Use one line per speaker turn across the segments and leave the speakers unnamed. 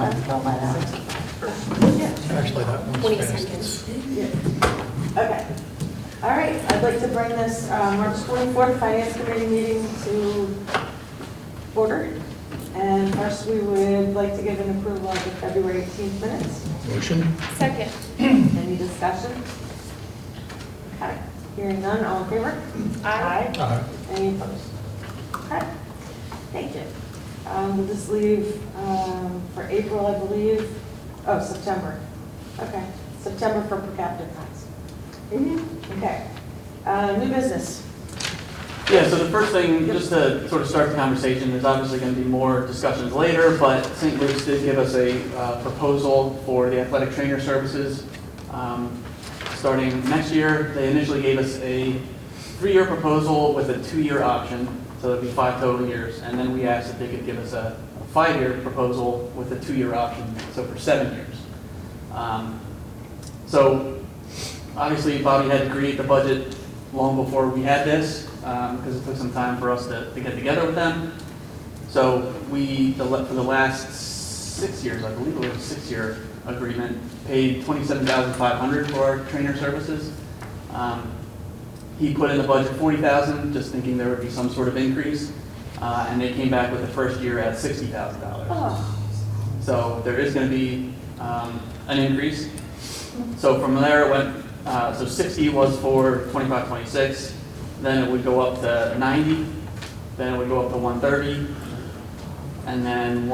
Let's go by that.
Actually, that one's
20
fast.
seconds.
Okay. All right, I'd like to bring this March 24th Finance Committee meeting to order. And first, we would like to give an approval of the February 18th minutes.
Motion?
Second.
Any discussion? Okay, hearing none, all in favor?
Aye.
Aye.
Any opposed? Okay, thank you. We'll just leave for April, I believe, September. Okay, September for per capita tax. Okay, new business.
Yeah, so the first thing, just to sort of start the conversation, there's obviously going to be more discussions later, but St. Luke's did give us a proposal for the athletic trainer services. Starting next year, they initially gave us a 3-year proposal with a 2-year option, so it'd be 5 total years. And then we asked if they could give us a 5-year proposal with a 2-year option, so for 7 years. So obviously Bobby had to create the budget long before we had this, because it took some time for us to get together with them. So we, for the last 6 years, I believe it was a 6-year agreement, paid $27,500 for our trainer services. He put in the budget $40,000, just thinking there would be some sort of increase, and they came back with the first year at $60,000.
Oh,
So there is going to be an increase. So from there it went, so 60 was for 25-26, then it would go up to 90, then it would go up to 130, and then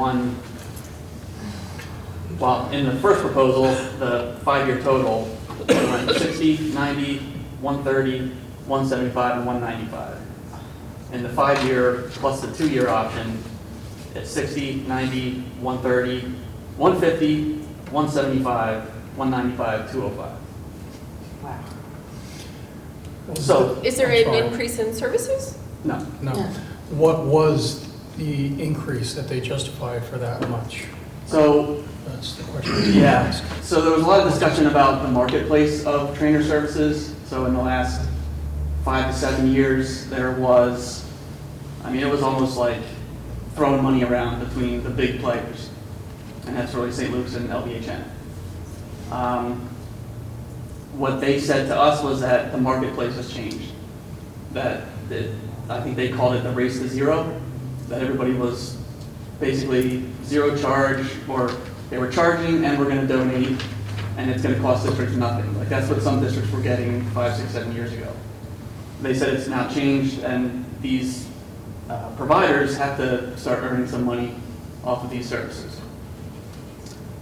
well, in the first proposal, the 5-year total went 60, 90, 130, 175, and 195. In the 5-year plus the 2-year option, it's 60, 90, 130, 150, 175, 195, 205.
wow.
So,
Is there
I'm
an
sorry.
increase in services?
no.
No.
Yeah.
What was the increase that they justified for that much?
So,
That's the question.
yeah, so there was a lot of discussion about the marketplace of trainer services. So in the last 5 to 7 years, there was, it was almost like throwing money around between the big players. And that's really St. Luke's and LBHN. What they said to us was that the marketplace has changed. I think they called it the race to zero, that everybody was basically zero charge, or they were charging and we're going to donate, and it's going to cost districts nothing. Like that's what some districts were getting 5, 6, 7 years ago. They said it's now changed, and these providers have to start earning some money off of these services.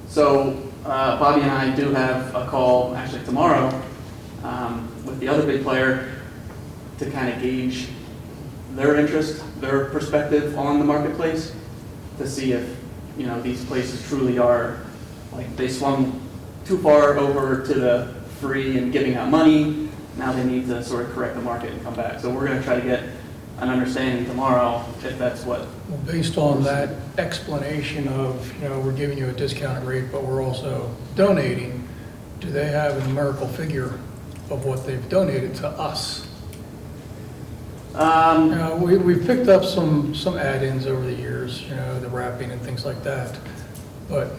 So Bobby and I do have a call actually tomorrow with the other big player to kind of gauge their interest, their perspective on the marketplace, to see if these places truly are, like, they swung too far over to the free and giving out money. Now they need to sort of correct the market and come back. So we're going to try to get an understanding tomorrow if that's what.
Well, based on that explanation of, we're giving you a discounted rate, but we're also donating, do they have a numerical figure of what they've donated to us? We've picked up some add-ins over the years, the wrapping and things like that. But,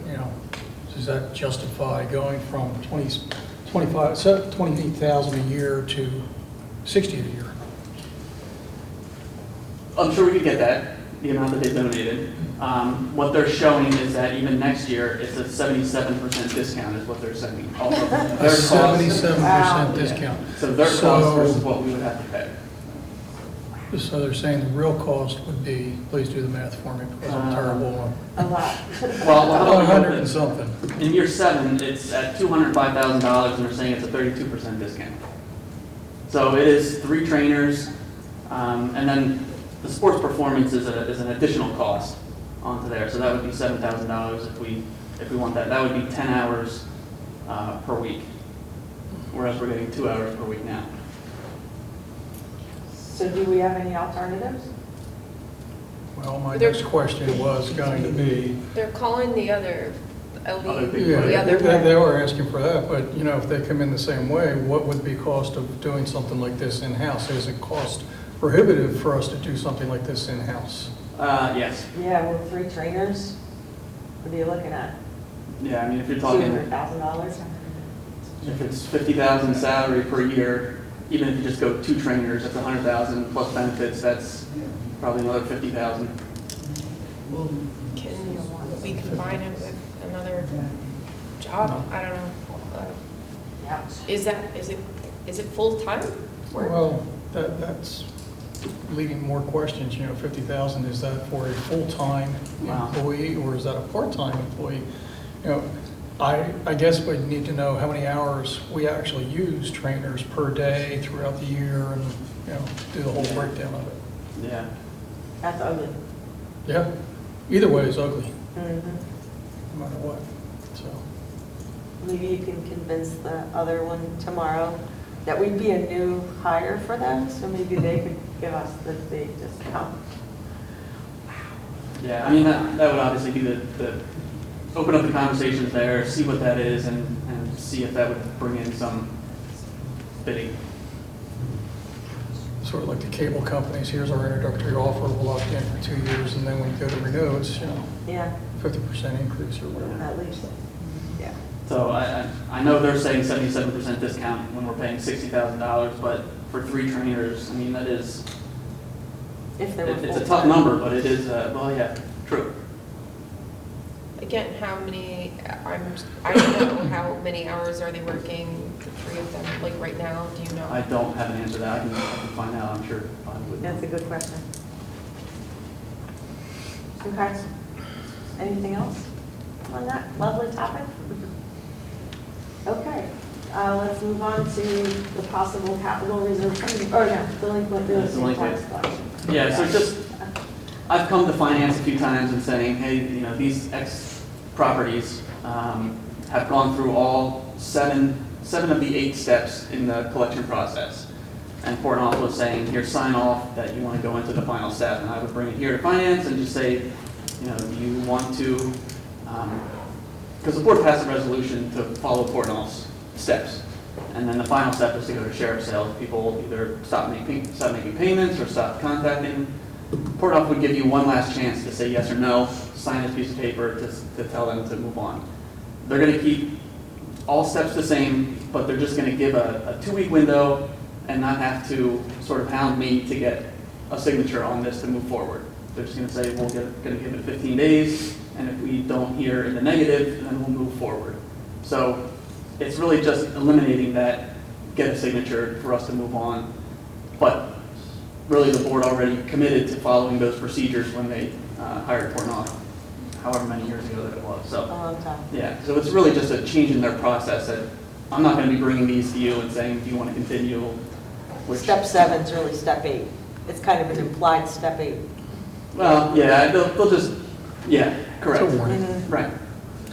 does that justify going from 28,000 a year to 60 a year?
I'm sure we could get that, the amount that they donated. What they're showing is that even next year, it's a 77% discount is what they're saying.
A
Their cost,
77% discount.
so their cost versus what we would have to pay.
So they're saying the real cost would be, please do the math for me because I'm terrible on
A lot.
Well, how about
100 and something.
in year 7, it's at $205,000, and they're saying it's a 32% discount. So it is 3 trainers, and then the sports performance is an additional cost onto there. So that would be $7,000 if we want that. That would be 10 hours per week, whereas we're getting 2 hours per week now.
So do we have any alternatives?
Well, my
There-
next question was going to be,
They're calling the other
Other big
yeah,
player.
the other
they were asking for that, but, if they come in the same way, what would be cost of doing something like this in-house? Is it cost prohibitive for us to do something like this in-house?
Yes.
Yeah, with 3 trainers, what are you looking at?
Yeah, I mean, if you're talking,
$200,000?
if it's 50,000 salary per year, even if you just go 2 trainers, that's 100,000 plus benefits, that's probably another 50,000.
Can we combine it with another job? I don't know.
Yeah.
Is it full-time work?
Well, that's leading more questions, 50,000, is that for a full-time
Wow.
employee or is that a part-time employee? I guess we need to know how many hours we actually use trainers per day throughout the year and, do the whole
Yeah.
breakdown of it.
Yeah.
That's ugly.
Yeah, either way is ugly,
Mhm.
no matter what, so.
Maybe you can convince the other one tomorrow that we'd be a new hire for them, so maybe they could give us the big discount.
Yeah, I mean, that would obviously be the, open up the conversations there, see what that is, and see if that would bring in some bidding.
Sort of like the cable companies, here's our introductory offer, we'll lock you in for 2 years, and then when you go to renew, it's,
Yeah,
50% increase or whatever.
at least, yeah.
So I know they're saying 77% discount when we're paying $60,000, but for 3 trainers, I mean, that is,
If they were
it's a tough
full-time.
number, but it is, well, yeah, true.
Again, I don't know how many hours are they working, the 3 of them, like right now, do you know?
I don't have an answer to that, I can find out, I'm sure. I would.
That's a good question. Okay. Anything else on that lovely topic? Okay, let's move on to the possible capital reserve funding, or no, delinquent real estate tax
Delinquent.
collection.
Yeah, so just, I've come to finance a few times and saying, hey, these X properties have gone through all seven of the 8 steps in the collection process. And Portnoy was saying, here, sign off that you want to go into the final step. And I would bring it here to finance and just say, do you want to, because the board passed a resolution to follow Portnoy's steps. And then the final step is to go to sheriff's sale. People either stop making payments or stop contacting. Portnoy would give you one last chance to say yes or no, sign this piece of paper to tell them to move on. They're going to keep all steps the same, but they're just going to give a 2-week window and not have to sort of hound me to get a signature on this to move forward. They're just going to say, we're going to give it 15 days, and if we don't hear in the negative, then we'll move forward. So it's really just eliminating that, get a signature for us to move on. But really, the board already committed to following those procedures when they hired Portnoy, however many years ago that it was.
A
So,
long time.
yeah, so it's really just a change in their process that I'm not going to be bringing these to you and saying, do you want to continue? Which,
Step 7 is really step 8. It's kind of an implied step 8.
well, yeah, they'll just, yeah, correct.
It's a warning.
Mhm.
Right.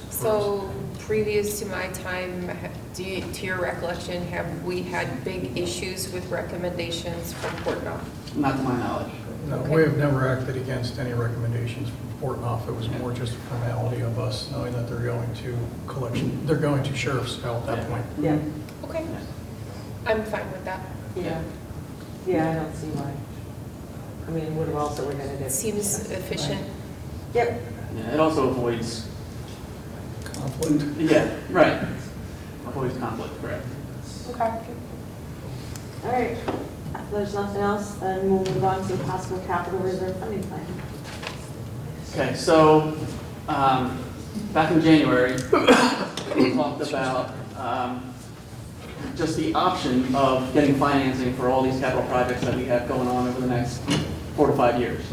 So previous to my time, to your recollection, have we had big issues with recommendations from Portnoy?
Not to my knowledge.
No, we have never acted against any recommendations from Portnoy. It was more just a formality of us knowing that they're going to sheriff's sale at that point.
Yeah,
Okay, I'm fine with that.
yeah. Yeah, I don't see why. I mean, what else are we going to do?
It seems efficient.
Yep.
Yeah, it also avoids,
Conflict.
yeah, right. Avoids conflict, correct.
Okay. All right. If there's nothing else, then we'll move on to the possible capital reserve funding plan.
Okay, so, back in January, we talked about just the option of getting financing for all these capital projects that we have going on over the next 4 to 5 years.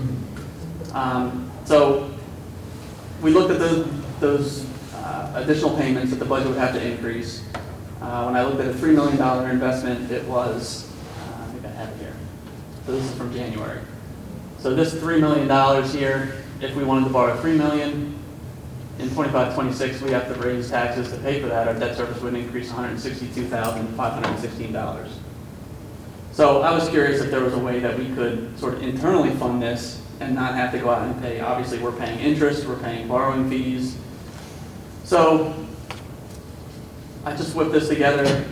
So, we looked at those additional payments that the budget would have to increase. When I looked at a $3 million investment, it was, I think I have it here. So this is from January. So this $3 million here, if we wanted to borrow $3 million, in 25-26, we have to raise taxes to pay for that. Our debt service would increase $162,516. So I was curious if there was a way that we could sort of internally fund this and not have to go out and pay. Obviously, we're paying interest, we're paying borrowing fees. So I just whipped this together.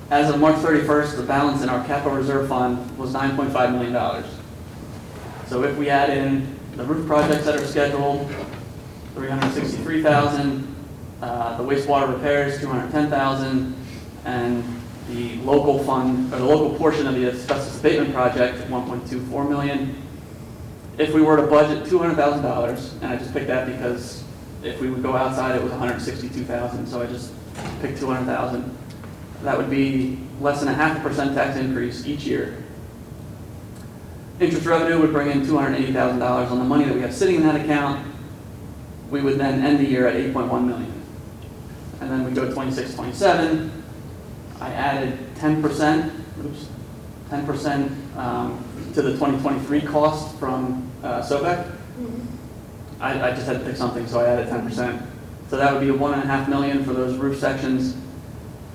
As of March 31st, the balance in our capital reserve fund was $9.5 million. So if we add in the roof projects that are scheduled, $363,000, The wastewater repairs, 210,000, and the local fund, or the local portion of the asbestos abatement project, 1.24 million. If we were to budget $200,000, and I just picked that because if we would go outside, it was 162,000, so I just picked 200,000. That would be less than a 0.5% tax increase each year. Interest revenue would bring in $280,000 on the money that we have sitting in that account. We would then end the year at 8.1 million. And then we go 26, 27. I added 10%, 10% to the 2023 cost from SOBEC. I just had to pick something, so I added 10%. So that would be $1.5 million for those roof sections.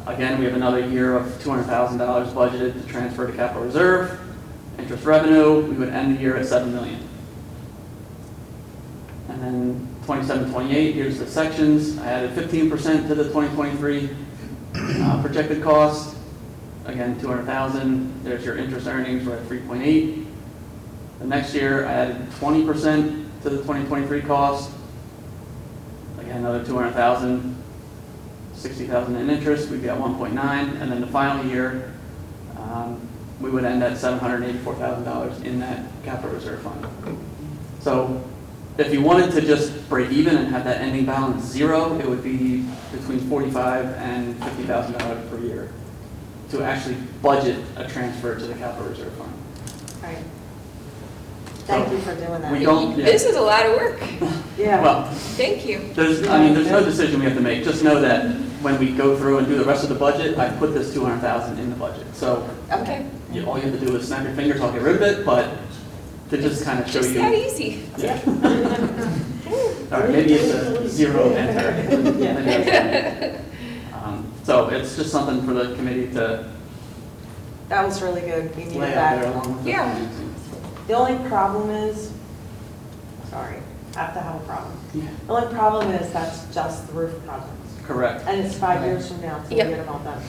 Again, we have another year of $200,000 budgeted to transfer to capital reserve. Interest revenue, we would end the year at $7 million. And then 27, 28, here's the sections. I added 15% to the 2023 projected cost. Again, 200,000. There's your interest earnings, we're at 3.8. The next year, I added 20% to the 2023 cost. Again, another 200,000, 60,000 in interest, we'd be at 1.9. And then the final year, we would end at $784,000 in that capital reserve fund. So if you wanted to just break even and have that ending balance zero, it would be between $45,000 and $50,000 per year to actually budget a transfer to the capital reserve fund.
Right. Thank you for doing that.
We don't, yeah.
This is a lot of work.
Yeah.
Well,
Thank you.
there's no decision we have to make. Just know that when we go through and do the rest of the budget, I put this 200,000 in the budget. So
Okay.
all you have to do is snap your fingers, I'll get rid of it, but to just kind of show
Just
you.
that easy.
Yeah. All right, maybe it's a zero enter.
Yeah.
So it's just something for the committee to
That was really good. We needed
lay out there
that.
along with the
Yeah.
financing.
The only problem is, sorry, I have to have a problem.
Yeah.
The only problem is that's just the roof projects.
Correct.
And it's 5 years from now till we
Yep.
get them all done.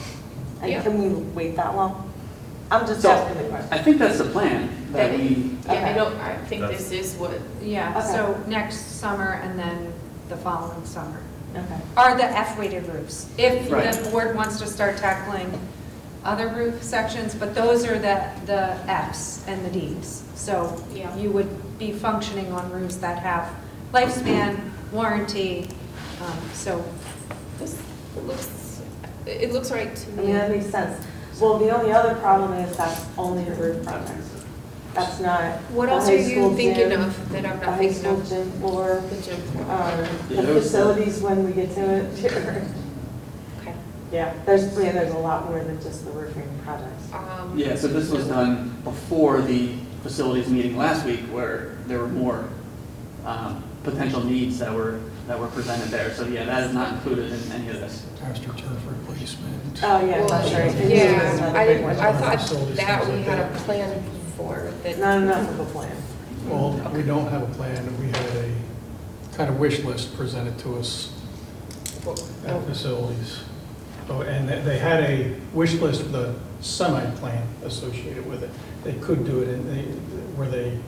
And
Yep.
can we wait that long? I'm just
So,
asking the question.
I think that's the plan, that we,
Yeah, I
Okay.
don't, I think this is what,
Yeah,
Okay.
so next summer and then the following summer.
Okay.
Are the F-weighted roofs. If
Right.
the board wants to start tackling other roof sections, but those are the Fs and the Ds. So
Yeah.
you would be functioning on roofs that have lifespan, warranty, so.
this it looks right to
I mean, that
me.
makes sense. Well, the only other problem is that's only the roof projects. That's not.
What
the
else
high
are you
school
thinking
gym,
of that I'm
The
not
high
thinking
school
of?
gym floor,
The gym floor.
Yeah,
the
there was-
facilities when we get to it.
Okay.
Yeah, there's a lot more than just the roofing projects.
yeah, so this was done before the facilities meeting last week where there were more potential needs that were presented there. So yeah, that is not included in any of this.
AstroTurf replacement.
Oh, yeah,
Well,
that's right.
Yeah,
Another
I
big
didn't,
one.
I thought
Facilities,
that
things
we
like
had a
that.
plan for that.
Not enough of a plan.
Well, we don't have a plan. We had a kind of wish list presented to us at facilities. Oh, and they had a wish list with a semi-plan associated with it. They could do it where they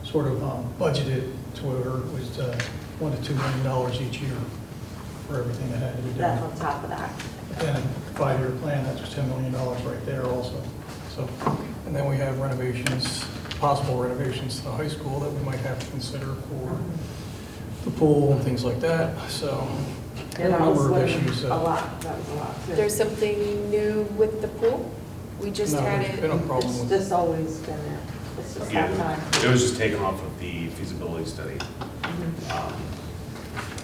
sort of budgeted to where it was $1 to $2 million each year for everything that had to be
That's
done.
on top of that.
And a 5-year plan, that's $10 million right there also. So, and then we have renovations, possible renovations to the high school that we might have to consider for the pool and things like that. So, there are a
that was
number of issues.
A lot, that was a lot too.
There's something new with the pool? We just
No,
had
there's been
it.
a problem
It's
with
just always been there. It's just
Yeah,
that time.
it was just taken off of the feasibility study.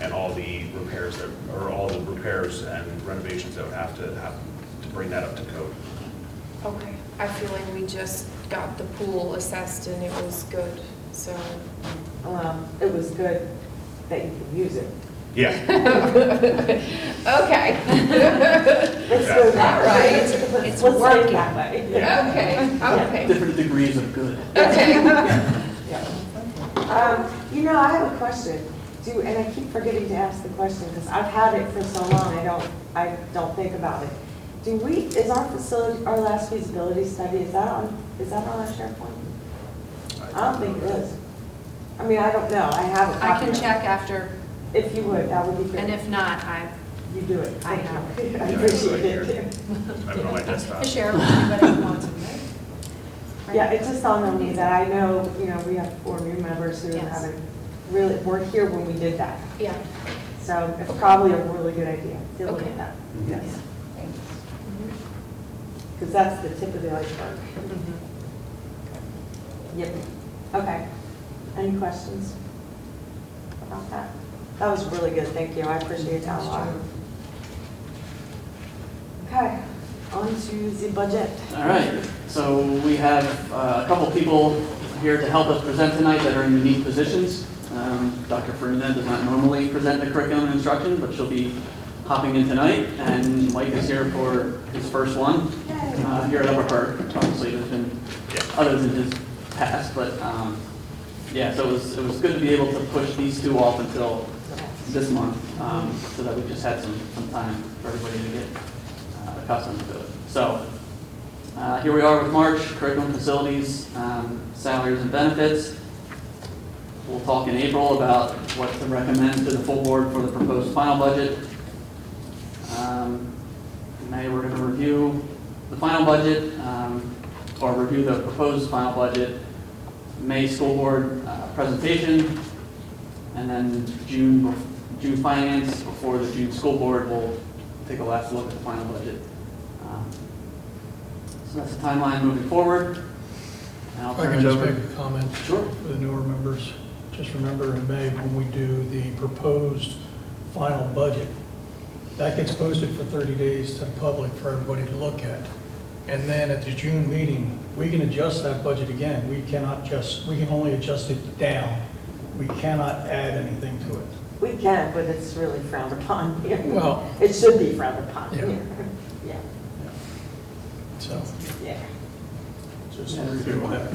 And all the repairs and renovations that would have to happen to bring that up to code.
Okay, I feel like we just got the pool assessed and it was good, so.
It was good that you could use it.
Yeah,
Okay.
It's good.
All right.
Let's
It's
say it
working.
that way.
Okay, okay.
Different degrees of good.
Okay.
I have a question. And I keep forgetting to ask the question because I've had it for so long, I don't think about it. Is our facility, our last feasibility study, is that on our SharePoint? I don't think it is. I mean, I don't know. I have a copy.
I can
of it.
check after,
If you would, that would be great.
and if not,
You do it.
I
Thank
know.
you. I
Yeah,
appreciate
it's
it.
I have it on my desktop.
To share with anybody who wants to, right?
Yeah, it just dawned on me that I know, we have 4 new members who
Yes.
haven't really, weren't here when we did that.
Yeah.
So it's probably a really good idea to look
Okay.
at that. Yes.
Thanks.
Because that's the tip of the iceberg. Yep. Okay. Any questions about that? That was really good. Thank you. I appreciate that a lot. Okay, on to the budget.
All right, so we have a couple people here to help us present tonight that are in unique positions. Dr. Farina does not normally present the curriculum and instruction, but she'll be hopping in tonight, and Mike is here for his first one here at Upper Perk. Obviously, there's been others in his past, but yeah, so it was good to be able to push these two off until this month, so that we just had some time for everybody to get accustomed to it. So here we are with March, curriculum, facilities, salaries and benefits. We'll talk in April about what to recommend to the full board for the proposed final budget. In May, we're going to review the final budget, or review the proposed final budget. May school board presentation, and then June finance before the June school board will take a last look at the final budget. So that's the timeline moving forward. And I'll
If I
turn
can
it
just
over.
make a comment
Sure.
for the newer members. Just remember in May, when we do the proposed final budget, that gets posted for 30 days to the public for everybody to look at. And then at the June meeting, we can adjust that budget again. We can only adjust it down. We cannot add anything to it.
We can, but it's really frowned upon here.
Well-
It should be frowned upon
Yeah.
here. Yeah,
So
yeah.
just a review of that.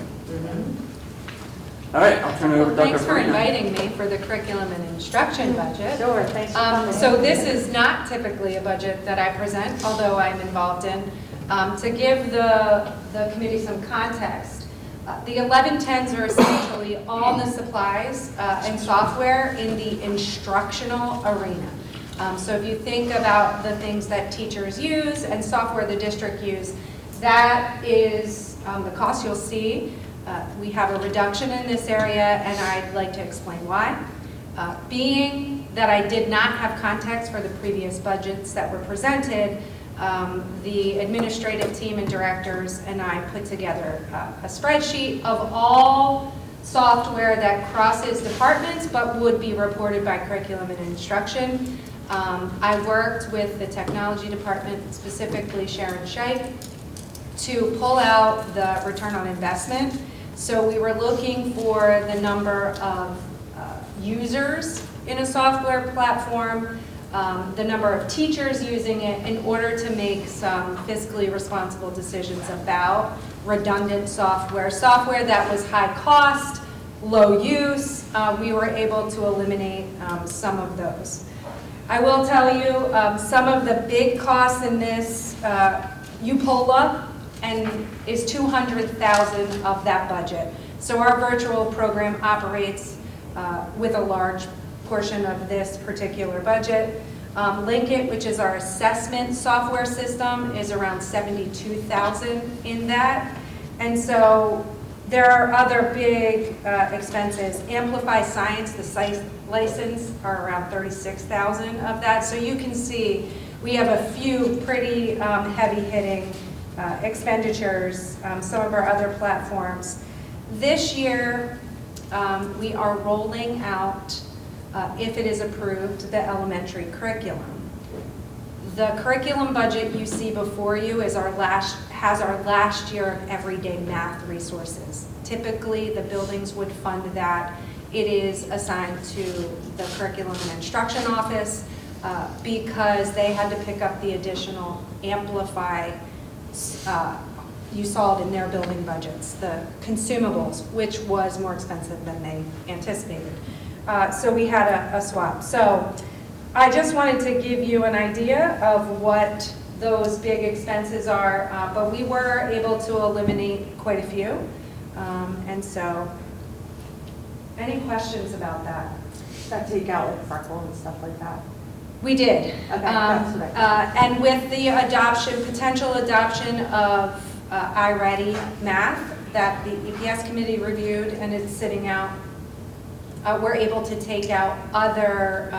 All right, I'll turn it over to Dr.
Thanks for
Farina.
inviting me for the curriculum and instruction budget.
Sure, thanks for coming.
So this is not typically a budget that I present, although I'm involved in. To give the committee some context, the 1110s are essentially all the supplies and software in the instructional arena. So if you think about the things that teachers use and software the district use, that is the cost you'll see. We have a reduction in this area, and I'd like to explain why. Being that I did not have context for the previous budgets that were presented, the administrative team and directors and I put together a spreadsheet of all software that crosses departments but would be reported by curriculum and instruction. I worked with the technology department, specifically Sharon Scheich, to pull out the return on investment. So we were looking for the number of users in a software platform, the number of teachers using it in order to make some fiscally responsible decisions about redundant software that was high cost, low use. We were able to eliminate some of those. I will tell you some of the big costs in this, UPOLA and is $200,000 of that budget. So our virtual program operates with a large portion of this particular budget. Linkit, which is our assessment software system, is around $72,000 in that. And so there are other big expenses. Amplify Science, the site license, are around $36,000 of that. So you can see we have a few pretty heavy-hitting expenditures, some of our other platforms. This year, we are rolling out, if it is approved, the elementary curriculum. The curriculum budget you see before you has our last year of everyday math resources. Typically, the buildings would fund that. It is assigned to the curriculum and instruction office because they had to pick up the additional Amplify. You saw it in their building budgets, the consumables, which was more expensive than they anticipated. So we had a swap. So I just wanted to give you an idea of what those big expenses are, but we were able to eliminate quite a few. And so, any questions about that?
That take out like Freckle and stuff like that.
We did.
Okay, that's what I
And with the adoption, potential adoption of iReady Math that the EPS committee reviewed and is sitting out, we're able to take out other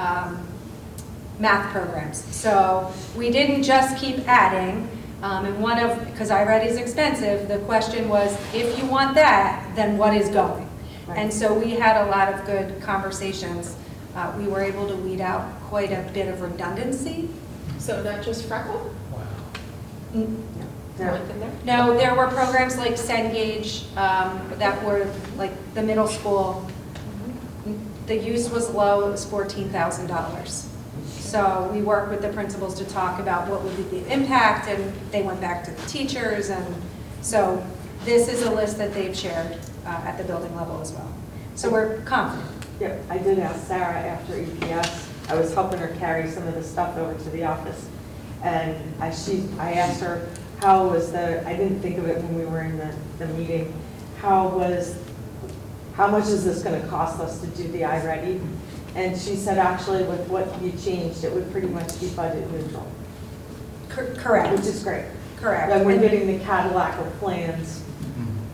math programs. So we didn't just keep adding, and because iReady is expensive, the question was, if you want that, then what is going? And so we had a lot of good conversations. We were able to weed out quite a bit of redundancy.
So not just Freckle?
Wow.
Yeah.
Went in there?
No, there were programs like Cengage that were like the middle school. The use was low, it was $14,000. So we worked with the principals to talk about what would be the impact, and they went back to the teachers. And so this is a list that they've shared at the building level as well. So we're confident.
Yep, I did ask Sarah after EPS. I was helping her carry some of the stuff over to the office. And I asked her, how was I didn't think of it when we were in the meeting, how much is this going to cost us to do the iReady? And she said, actually, with what you changed, it would pretty much be budget neutral,
Correct.
which is great.
Correct.
And we're getting the Cadillac of plans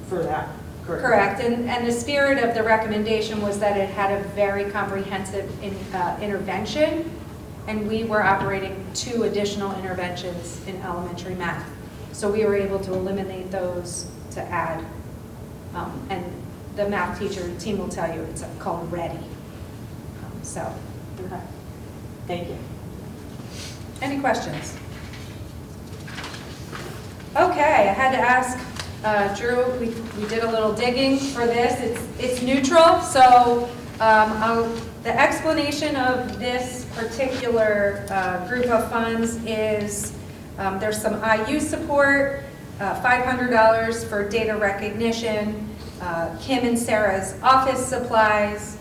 for that.
Correct, and the spirit of the recommendation was that it had a very comprehensive intervention, and we were operating 2 additional interventions in elementary math. So we were able to eliminate those to add, and the math teacher team will tell you it's called Ready. So,
Okay. Thank you.
any questions? Okay, I had to ask Drew, we did a little digging for this. It's neutral, so the explanation of this particular group of funds is there's some IU support, $500 for data recognition, Kim and Sarah's office supplies.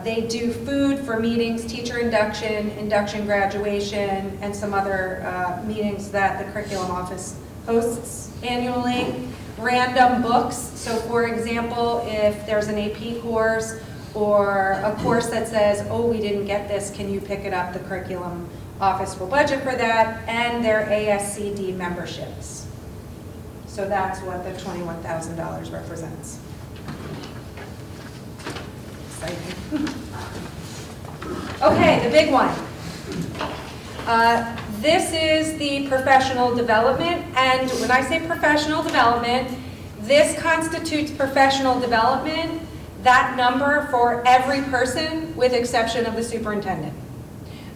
They do food for meetings, teacher induction graduation, and some other meetings that the curriculum office hosts annually. Random books, so for example, if there's an AP course or a course that says, oh, we didn't get this, can you pick it up? The curriculum office will budget for that, and their ASCD memberships. So that's what the $21,000 represents. Exciting. Okay, the big one. This is the professional development, and when I say professional development, this constitutes professional development, that number for every person with exception of the superintendent.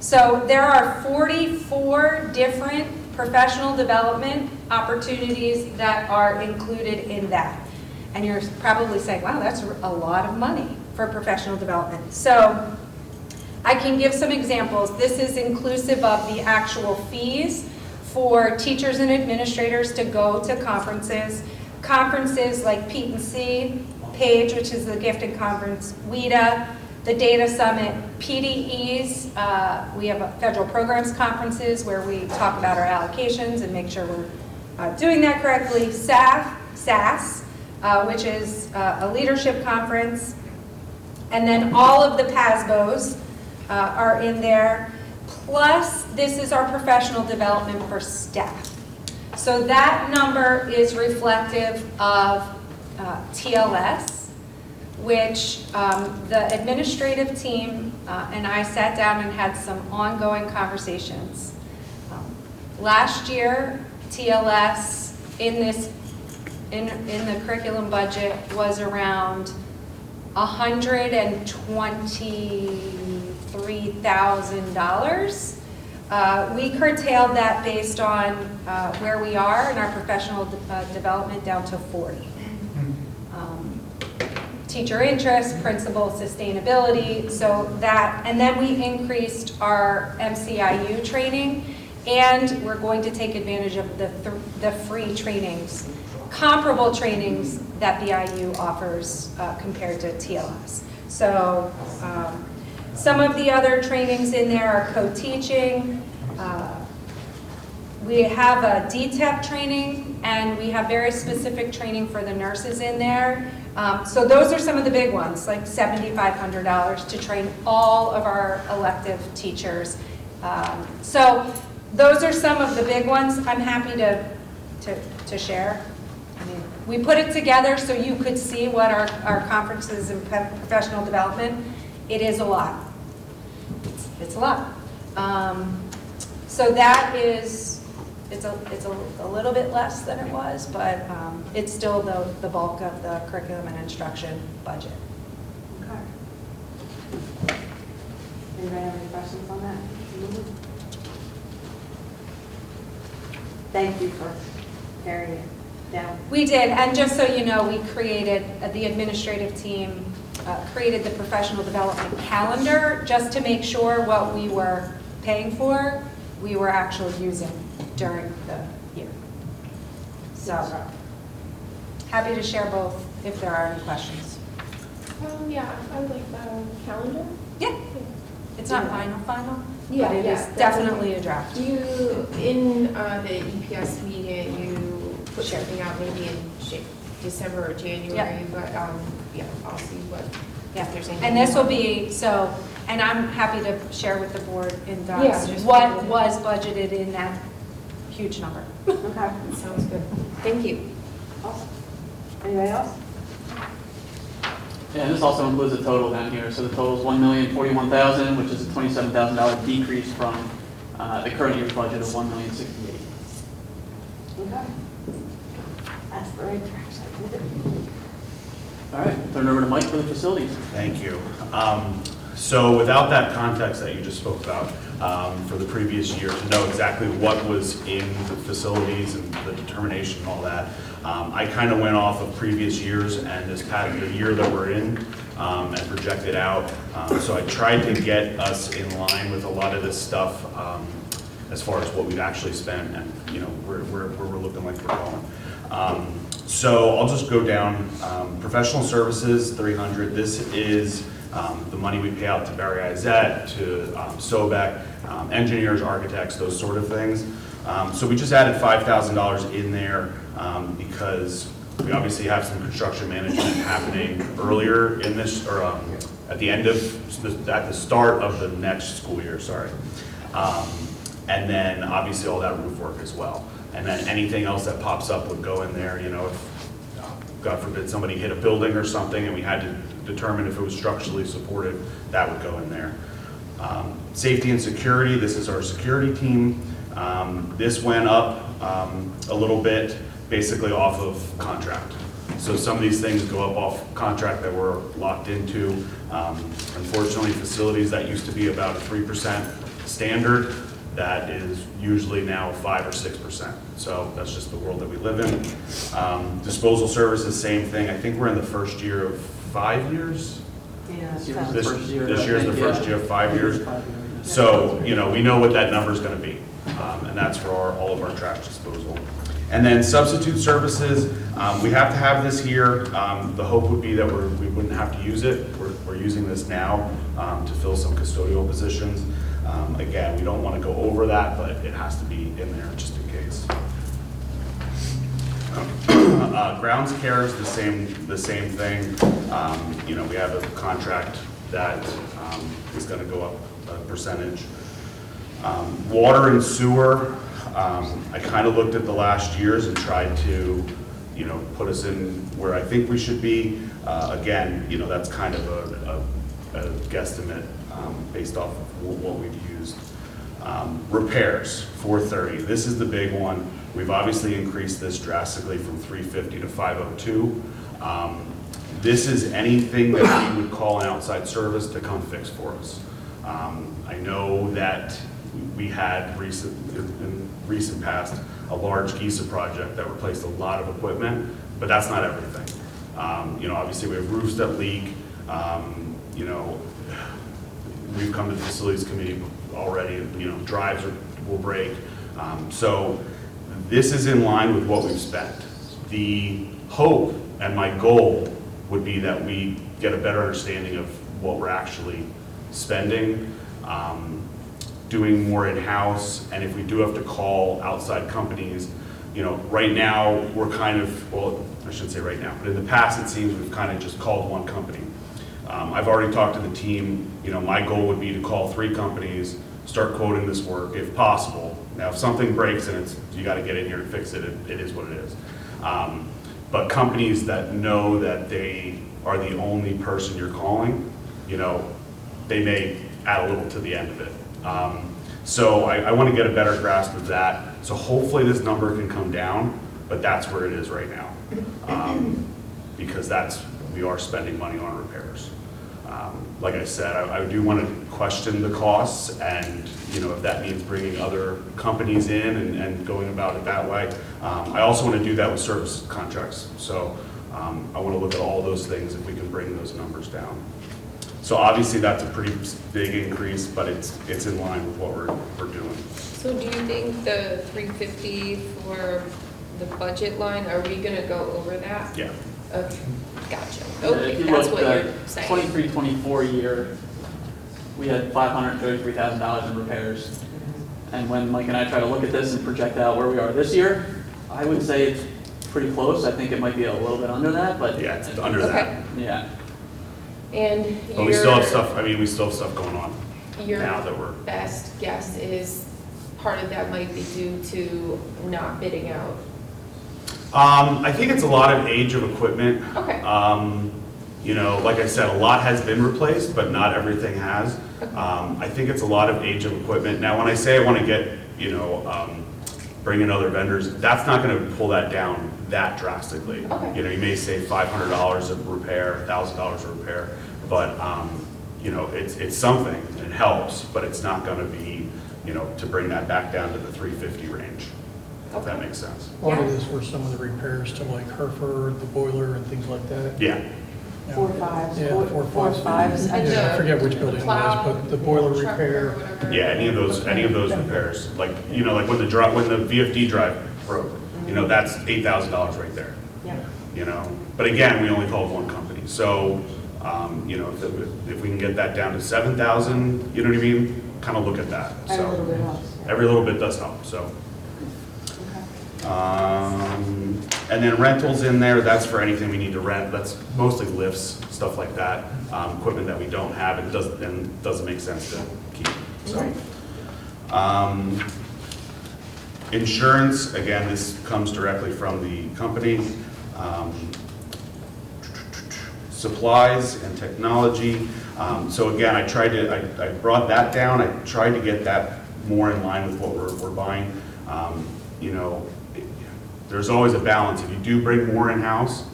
So there are 44 different professional development opportunities that are included in that. And you're probably saying, wow, that's a lot of money for professional development. So I can give some examples. This is inclusive of the actual fees for teachers and administrators to go to conferences. Conferences like P&C, PAGE, which is the gifted conference, WIDA, the Data Summit, PDEs. We have federal programs conferences where we talk about our allocations and make sure we're doing that correctly. SAS, which is a leadership conference. And then all of the PASBOs are in there. Plus, this is our professional development for staff. So that number is reflective of TLS, which the administrative team and I sat down and had some ongoing conversations. Last year, TLS in the curriculum budget was around $123,000. We curtailed that based on where we are in our professional development down to 40. Teacher interest, principal sustainability, so that, and then we increased our MCIU training, and we're going to take advantage of the free trainings, comparable trainings that the IU offers compared to TLS. So some of the other trainings in there are co-teaching. We have a DTEP training, and we have very specific training for the nurses in there. So those are some of the big ones, like $7,500 to train all of our elective teachers. So those are some of the big ones. I'm happy to share. I mean, we put it together so you could see what our conferences and professional development, it is a lot. It's a lot. So that is, it's a little bit less than it was, but it's still the bulk of the curriculum and instruction budget.
Okay. Anybody have any questions on that? Thank you for carrying it down.
We did, and just so you know, we created, the administrative team created the professional development calendar just to make sure what we were paying for, we were actually using during the year. So, happy to share both if there are any questions.
Yeah, I would like the calendar.
Yeah, it's not final,
Yeah,
but it is
yeah,
definitely a draft.
Do you, in the EPS meeting, you put
Sure.
something out maybe in December or January?
Yeah.
But, yeah, I'll see what,
Yeah,
if there's anything.
and this will be, so, and I'm happy to share with the board in
Yeah,
docs
just
what
put it in.
was budgeted in that huge number.
Okay,
Sounds good. Thank you.
awesome. Anybody else?
Yeah, and this also includes the total down here. So the total is $1,041,000, which is a $27,000 decrease from the current year's budget of $1,068,000.
Okay. That's the right direction.
All right, turn it over to Mike for the facilities.
Thank you. So without that context that you just spoke about for the previous year, to know exactly what was in the facilities and the determination and all that, I kind of went off of previous years and this past the year that we're in and projected out. So I tried to get us in line with a lot of this stuff as far as what we've actually spent and where we're looking like we're going. So I'll just go down. Professional services, 300. This is the money we pay out to Barry Izett, to Sobek, engineers, architects, those sort of things. So we just added $5,000 in there because we obviously have some construction management happening earlier in this, or at the start of the next school year, sorry. And then obviously all that roof work as well. And then anything else that pops up would go in there, if, God forbid, somebody hit a building or something and we had to determine if it was structurally supported, that would go in there. Safety and security, this is our security team. This went up a little bit, basically off of contract. So some of these things go up off contract that we're locked into. Unfortunately, facilities that used to be about a 3% standard, that is usually now 5 or 6%. So that's just the world that we live in. Disposal services, same thing. I think we're in the first year of 5 years.
Yeah.
This year's the
so-
first year.
This year's the
I think,
first
yeah.
year of 5 years. So, we know what that number is going to be. And that's for all of our trash disposal. And then substitute services, we have to have this here. The hope would be that we wouldn't have to use it. We're using this now to fill some custodial positions. Again, we don't want to go over that, but it has to be in there just in case. Grounds care is the same thing. We have a contract that is going to go up a percentage. Water and sewer, I kind of looked at the last years and tried to, put us in where I think we should be. Again, that's kind of a guesstimate based off of what we've used. Repairs, 430. This is the big one. We've obviously increased this drastically from 350 to 502. This is anything that we would call an outside service to come fix for us. I know that we had in recent past a large GISA project that replaced a lot of equipment, but that's not everything. Obviously we have roofs that leak. We've come to the facilities committee already, drives will break. So this is in line with what we've spent. The hope and my goal would be that we get a better understanding of what we're actually spending, doing more in-house, and if we do have to call outside companies, right now we're kind of, well, I shouldn't say right now, but in the past it seems we've kind of just called one company. I've already talked to the team, my goal would be to call 3 companies, start quoting this work if possible. Now, if something breaks and you got to get in here and fix it, it is what it is. But companies that know that they are the only person you're calling, they may add a little to the end of it. So I want to get a better grasp of that. So hopefully this number can come down, but that's where it is right now. Because we are spending money on repairs. Like I said, I do want to question the costs, and if that means bringing other companies in and going about it that way. I also want to do that with service contracts. So I want to look at all those things if we can bring those numbers down. So obviously that's a pretty big increase, but it's in line with what we're doing.
So do you think the 350 for the budget line, are we gonna go over that?
Yeah.
Okay, gotcha.
If
Okay,
you
that's
look
what
at
you're saying.
23-24 year, we had $533,000 in repairs. And when Mike and I try to look at this and project out where we are this year, I would say it's pretty close. I think it might be a little bit under that, but
Yeah, it's under
Okay.
that.
yeah.
And
But we still have stuff, we still have stuff going on
your
now that we're,
best guess is part of that might be due to not bidding out.
I think it's a lot of age of equipment.
Okay.
Like I said, a lot has been replaced, but not everything has. I think it's a lot of age of equipment. Now, when I say I want to get, bring in other vendors, that's not going to pull that down that drastically.
Okay.
You may save $500 of repair, $1,000 of repair, but, it's something, it helps, but it's not going to be, to bring that back down to the 350 range, if that makes sense.
Part of this were some of the repairs to like Hereford, the boiler and things like that.
Yeah,
4.5s.
Yeah, 4.5s.
4.5s.
And
Yeah, I
the-
forget which building it
plow,
was, but the boiler
truck or
repair.
whatever.
yeah, any of those repairs, like when the VFD drive broke, that's $8,000 right there.
Yeah.
But again, we only called one company, so, if we can get that down to 7,000, you know what I mean? Kind of look at that,
Every little
so,
bit helps. yeah.
every little bit does help, so.
Okay.
And then rentals in there, that's for anything we need to rent, that's mostly lifts, stuff like that, equipment that we don't have, it doesn't make sense to keep, so. Insurance, again, this comes directly from the company. Supplies and technology, so again, I brought that down, I tried to get that more in line with what we're buying. There's always a balance, if you do bring more in-house,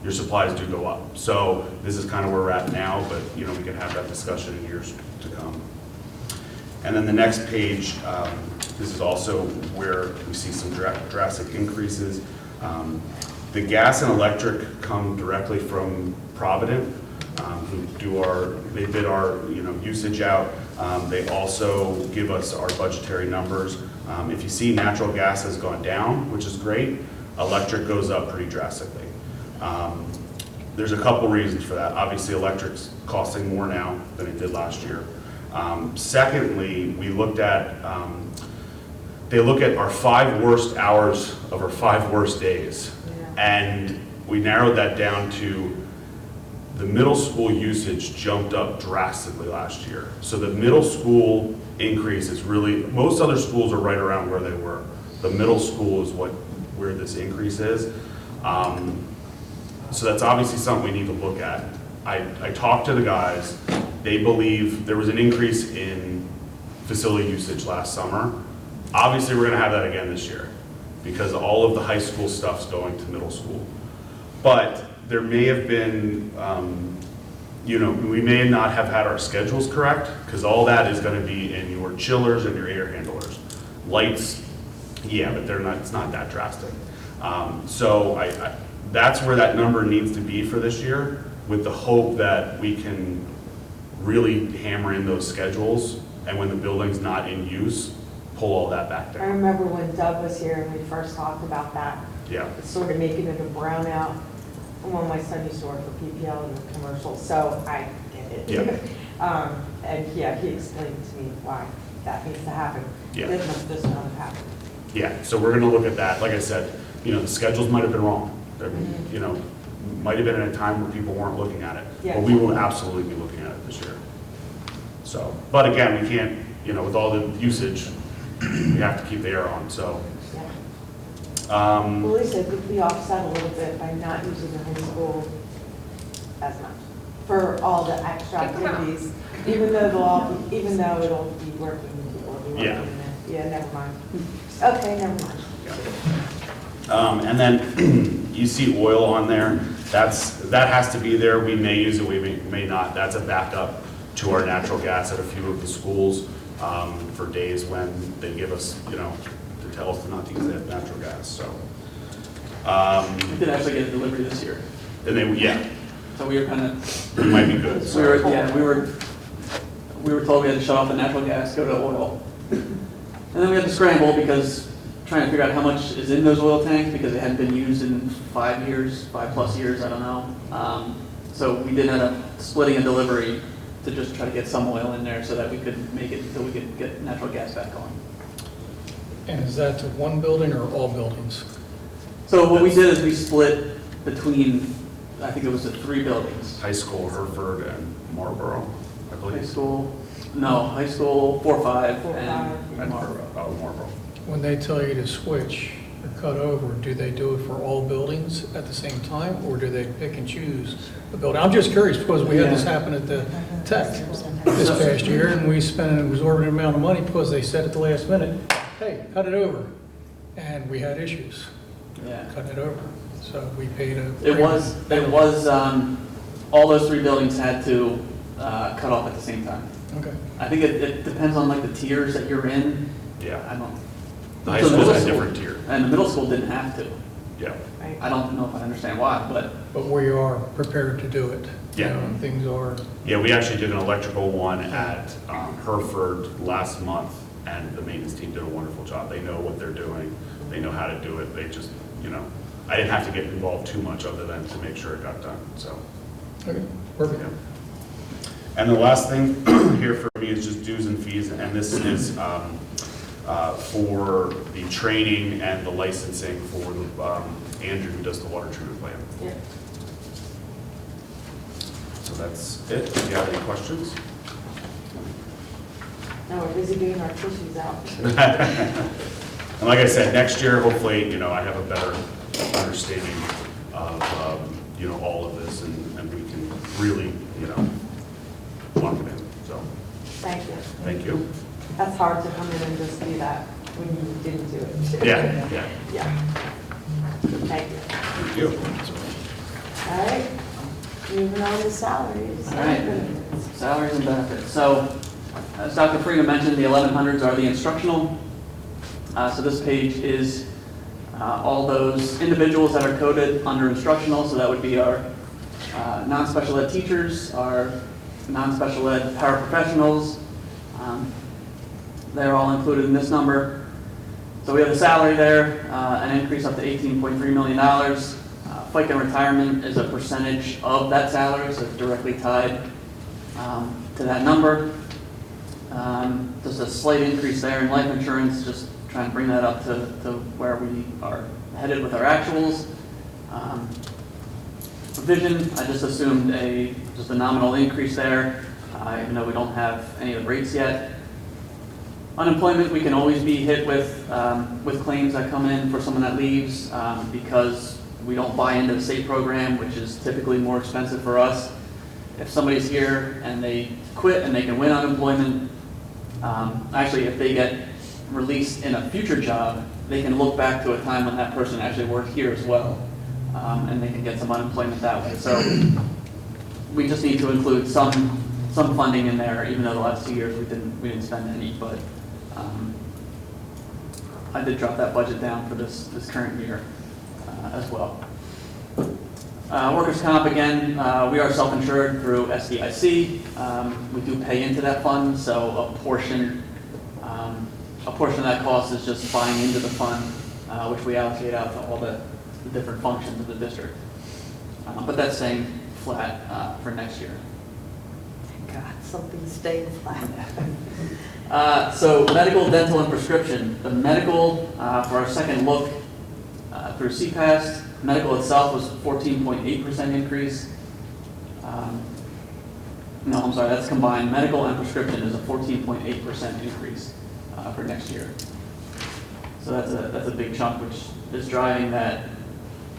your supplies do go up. So this is kind of where we're at now, but we can have that discussion in years to come. And then the next page, this is also where we see some drastic increases. The gas and electric come directly from Provident, they bid our usage out. They also give us our budgetary numbers. If you see, natural gas has gone down, which is great. Electric goes up pretty drastically. There's a couple reasons for that. Obviously, electric's costing more now than it did last year. Secondly, we looked at, they look at our 5 worst hours of our 5 worst days. And we narrowed that down to the middle school usage jumped up drastically last year. So the middle school increase is really, most other schools are right around where they were. The middle school is where this increase is. So that's obviously something we need to look at. I talked to the guys, they believe there was an increase in facility usage last summer. Obviously, we're gonna have that again this year because all of the high school stuff's going to middle school. But there may have been, we may not have had our schedules correct because all that is gonna be in your chillers and your air handlers. Lights, yeah, but it's not that drastic. So that's where that number needs to be for this year with the hope that we can really hammer in those schedules and when the building's not in use, pull all that back
I
down.
remember when Doug was here and we first talked about that,
Yeah,
sort of making it a brownout. Well, my son used to work for PPL in the commercial, so I get it.
Yeah.
And yeah, he explained to me why that needs to happen.
Yeah.
This not happen.
yeah, so we're gonna look at that. Like I said, the schedules might have been wrong. might have been at a time where people weren't looking at it.
Yeah.
But we will absolutely be looking at it this year. So, but again, we can't, with all the usage, we have to keep the air on, so.
Yeah.
um,
Well, at least it would be offset a little bit by not using the high school as much for all the extra
Good call.
activities, even though it'll be working, people will be working.
Yeah.
Yeah, never mind. Okay, never mind.
And then you see oil on there, that has to be there, we may use it, we may not, that's a backup to our natural gas at a few of the schools for days when they give us, to tell us not to use that natural gas, so.
We did actually get a delivery this year,
And then, yeah,
so we were kind of,
we might be good,
we were,
so.
yeah, we were told we had to shut off the natural gas, go to oil. And then we had to scramble because trying to figure out how much is in those oil tanks because they hadn't been used in 5 years, 5+ years, I don't know. So we did end up splitting a delivery to just try to get some oil in there so that we could make it, so we could get natural gas back on.
And is that to one building or all buildings?
So what we did is we split between, I think it was the 3 buildings.
High school, Hereford, and Marlboro, I
High
believe.
school, no, high school, 4, 5,
4,
and
5.
Marlboro.
Marlboro.
When they tell you to switch or cut over, do they do it for all buildings at the same time, or do they pick and choose the building? I'm just curious, because we had this
Yeah.
happen at the Tech this past year, and we spent an exorbitant amount of money because they said at the last minute, hey, cut it over. And we had issues
Yeah.
cutting it over, so we paid a...
It was, all those 3 buildings had to cut off at the same time.
Okay.
I think it depends on like the tiers that you're in.
Yeah,
I don't.
the high
So
school's
middle
a
school-
different tier,
And the middle school didn't have to.
yeah.
I don't know if I understand why, but
But we are prepared to do it.
Yeah.
Things are,
Yeah, we actually did an electrical one at Hereford last month, and the maintenance team did a wonderful job. They know what they're doing, they know how to do it, they just, I didn't have to get involved too much other than to make sure it got done, so.
okay, perfect.
Yeah. And the last thing here for me is just dues and fees, and this is for the training and the licensing for Andrew, who does the water treatment plant.
Yeah.
So that's it. If you have any questions?
No, we're busy getting our tissues out.
And like I said, next year, hopefully, I have a better understanding of, all of this, and we can really, lock it in. So,
Thank you.
thank you.
That's hard to come in and just do that when you didn't do it.
Yeah, yeah.
Yeah. Thank you.
Thank you.
All right, moving on to salaries.
All right. salaries and benefits. So as Dr. Freeman mentioned, the 1100s are the instructional. So this page is all those individuals that are coded under instructional. So that would be our non-special ed teachers, our non-special ed paraprofessionals. They're all included in this number. So we have the salary there, an increase up to $18.3 million. FICA and retirement is a percentage of that salary, so it's directly tied to that number. Just a slight increase there in life insurance, just trying to bring that up to where we are headed with our actuals. Vision, I just assumed just a nominal increase there, even though we don't have any of the rates yet. Unemployment, we can always be hit with claims that come in for someone that leaves because we don't buy into the state program, which is typically more expensive for us. If somebody's here and they quit and they can win unemployment, actually if they get released in a future job, they can look back to a time when that person actually worked here as well, and they can get some unemployment that way. So we just need to include some funding in there, even though the last 2 years we didn't spend any, but I did drop that budget down for this current year as well. Workers' comp, again, we are self-insured through SDIC. We do pay into that fund, so a portion of that cost is just buying into the fund, which we allocate out to all the different functions of the district. But that's staying flat for next year.
God, something's staying flat.
So medical, dental, and prescription. The medical, for our second look through CPAST, Medical itself was 14.8% increase. No, I'm sorry, that's combined. Medical and prescription is a 14.8% increase for next year. So that's a big chunk, which is driving that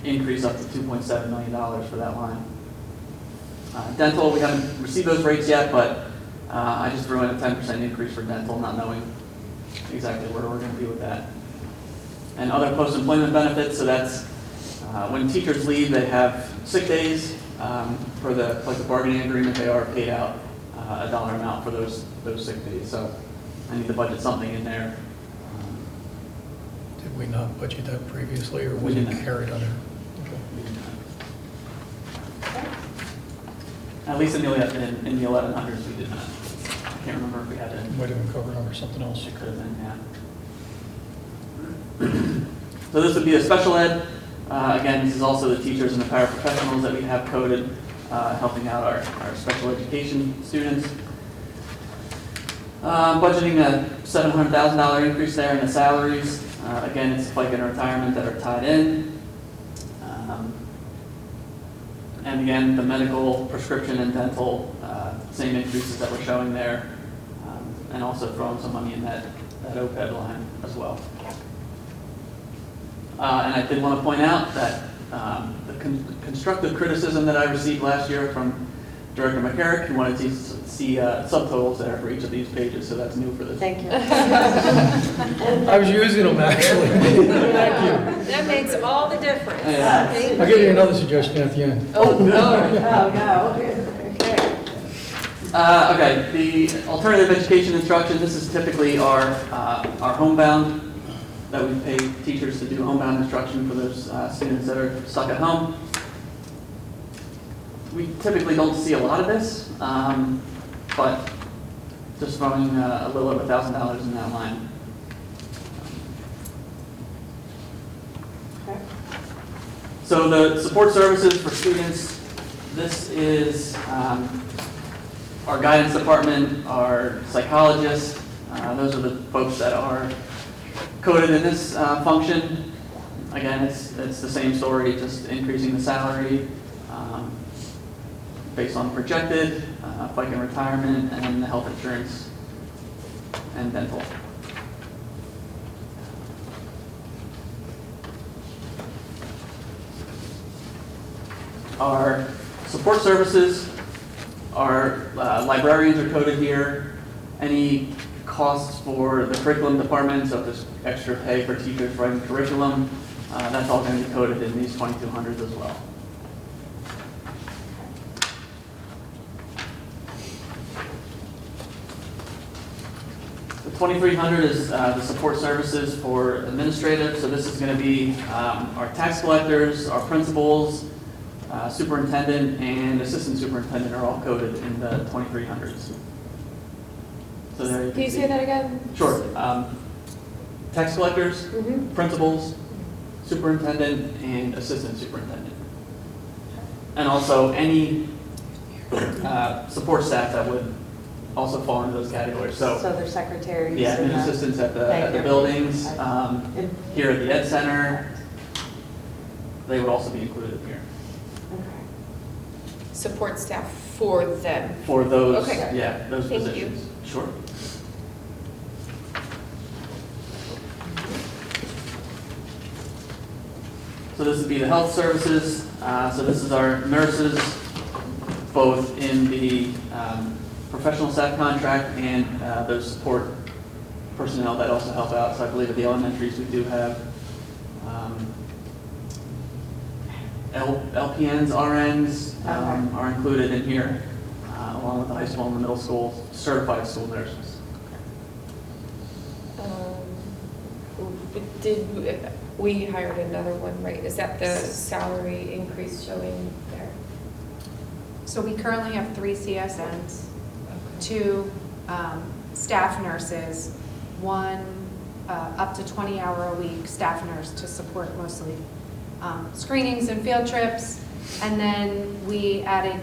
increase up to $2.7 million for that line. Dental, we haven't received those rates yet, but I just threw in a 10% increase for dental, not knowing exactly where we're going to be with that. And other post-employment benefits, so that's when teachers leave, they have sick days. For the collective bargaining agreement, they are paid out a dollar amount for those sick days. So I need to budget something in there.
Did we not budget that previously, or
We
was
did
it
not.
carried under?
At least in the 1100s, we did not. I can't remember if we had it.
Might have been covered under something else.
It could have been, yeah. So this would be a special ed. Again, this is also the teachers and the paraprofessionals that we have coded, helping out our special education students. Budgeting a $700,000 increase there in the salaries. Again, it's FICA and retirement that are tied in. And again, the medical, prescription, and dental, same increases that we're showing there. And also throwing some money in that OPEB line as well. And I did want to point out that the constructive criticism that I received last year from Director McCarrick, who wanted to see subtotals there for each of these pages, so that's new for this.
Thank you.
I was using them, actually. Thank you.
That makes all the difference.
Yeah.
Thank
I'll give you another suggestion at the end.
Oh, no.
Oh, no. Okay.
Okay, the alternative education instruction, this is typically our homebound, that we pay teachers to do homebound instruction for those students that are stuck at home. We typically don't see a lot of this, but just throwing a little over $1,000 in that line.
Okay.
So the support services for students, this is our guidance department, our psychologists. Those are the folks that are coded in this function. Again, it's the same story, just increasing the salary based on projected, FICA and retirement, and the health insurance and dental. Our support services, our librarians are coded here. Any costs for the curriculum department, so if there's extra pay for teachers writing curriculum, that's all going to be coded in these 2200s as well. The 2300 is the support services for administrative, so this is going to be our tax collectors, our principals, superintendent, and assistant superintendent are all coded in the 2300s. So there
Can you say that again?
Sure. Tax collectors,
Mhm.
principals, superintendent, and assistant superintendent. And also any support staff that would also fall into those categories. So
they're secretaries.
the admin
and
assistants at
Thank
the
you.
buildings,
and-
here at the Ed Center, they would also be included here.
Okay.
Support staff for them.
For those,
Okay.
yeah, those
Thank you.
positions. Sure. So this would be the health services. So this is our nurses, both in the professional staff contract and those support personnel that also help out. So I believe at the elementaries we do have LPNs, RNs are included in here, along with the high school and the middle school certified school nurses.
We hired another one, right? Is that the salary increase showing there?
So we currently have 3 CSNs, 2 staff nurses, 1 up to 20-hour-a-week staff nurse to support mostly screenings and field trips. And then we added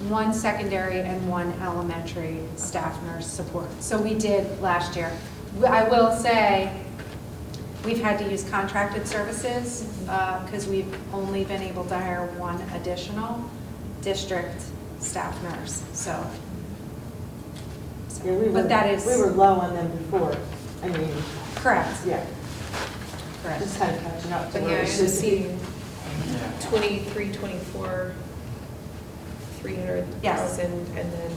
1 secondary and 1 elementary staff nurse support. So we did last year. I will say, We've had to use contracted services because we've only been able to hire one additional district staff nurse, so.
Yeah, we were,
But that is.
we were low on them before. I mean,
Correct,
yeah,
correct.
just kind of catching up to
But
where
yeah,
we
I'm
should be.
seeing 23, 24, 300,000, and then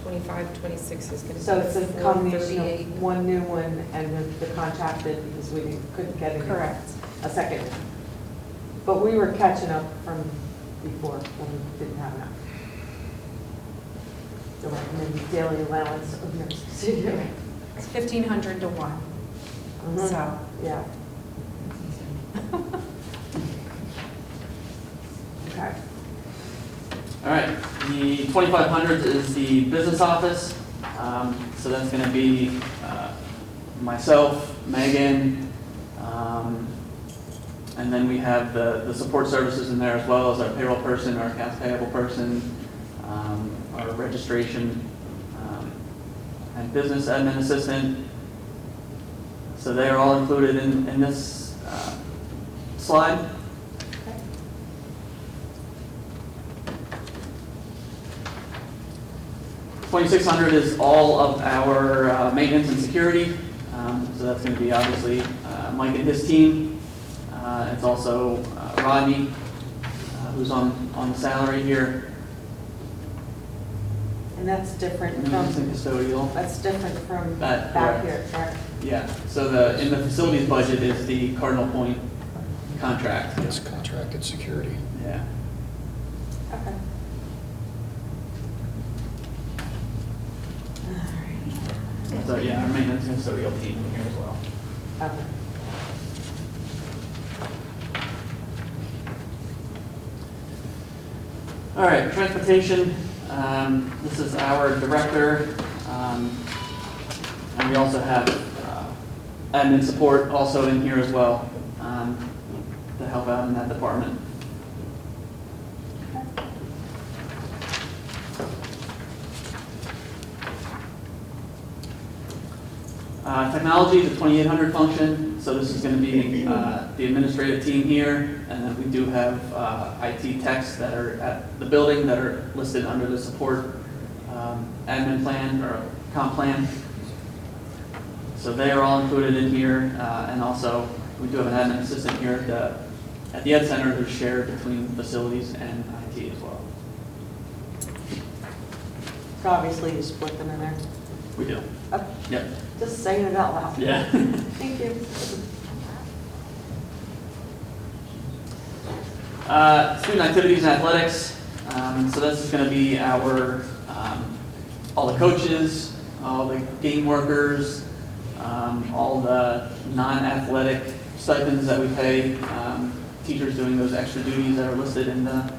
25, 26 is going to be
So it's a combination
438.
of one new one and the contracted because we couldn't get anyone.
Correct.
A second. But we were catching up from before when we didn't have enough. The recommended daily allowance of nurses.
It's 1,500 to 1,
Mhm.
so.
Yeah. Okay.
All right, the 2,500 is the business office. So that's going to be myself, Megan, and then we have the support services in there as well as our payroll person, our accounts payable person, our registration, and business admin assistant. So they are all included in this slide. 2,600 is all of our maintenance and security. So that's going to be obviously Mike and his team. It's also Rodney, who's on the salary here.
And that's different
Maintenance
from,
and custodial.
that's different from
That-
back
correct.
here, correct?
Yeah, so in the facilities budget is the Cardinal Point contract.
It's contracted security.
Yeah.
Okay.
So yeah, our maintenance and custodial team here as well.
Okay.
All right, transportation, this is our director, and we also have admin support also in here as well, to help out in that department. Technology, the 2800 function, so this is going to be the administrative team here, and then we do have IT techs that are at the building that are listed under the support admin plan or comp plan. So they are all included in here, and also we do have an admin assistant here at the Ed Center who's shared between facilities and IT as well.
So obviously you split them in there.
We do.
Okay.
Yep.
Just saying it out loud.
Yeah.
Thank you.
Student activities and athletics. So this is going to be our, all the coaches, all the game workers, all the non-athletic stipends that we pay, teachers doing those extra duties that are listed in the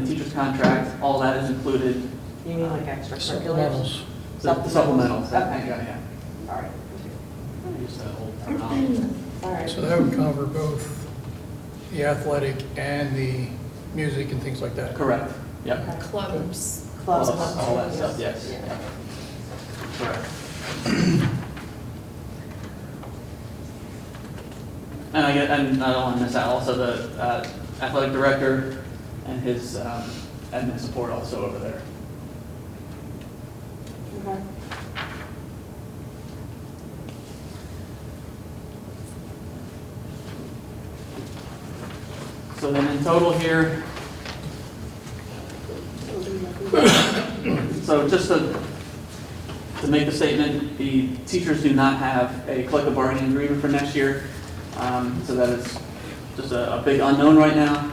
teacher's contract. All that is included.
You mean like extracurriculars?
Supplementals.
The supplementals.
Okay.
Yeah.
All right.
Use that whole terminology.
All right.
So that would cover both the athletic and the music and things like that.
Correct. Yep.
Okay.
Clubs.
Clubs.
All that stuff, yes.
Yeah.
Correct. And I don't want to miss out, also the athletic director and his admin support also over there.
Okay.
So then in total here, so just to make the statement, the teachers do not have a collective bargaining agreement for next year. So that is just a big unknown right now.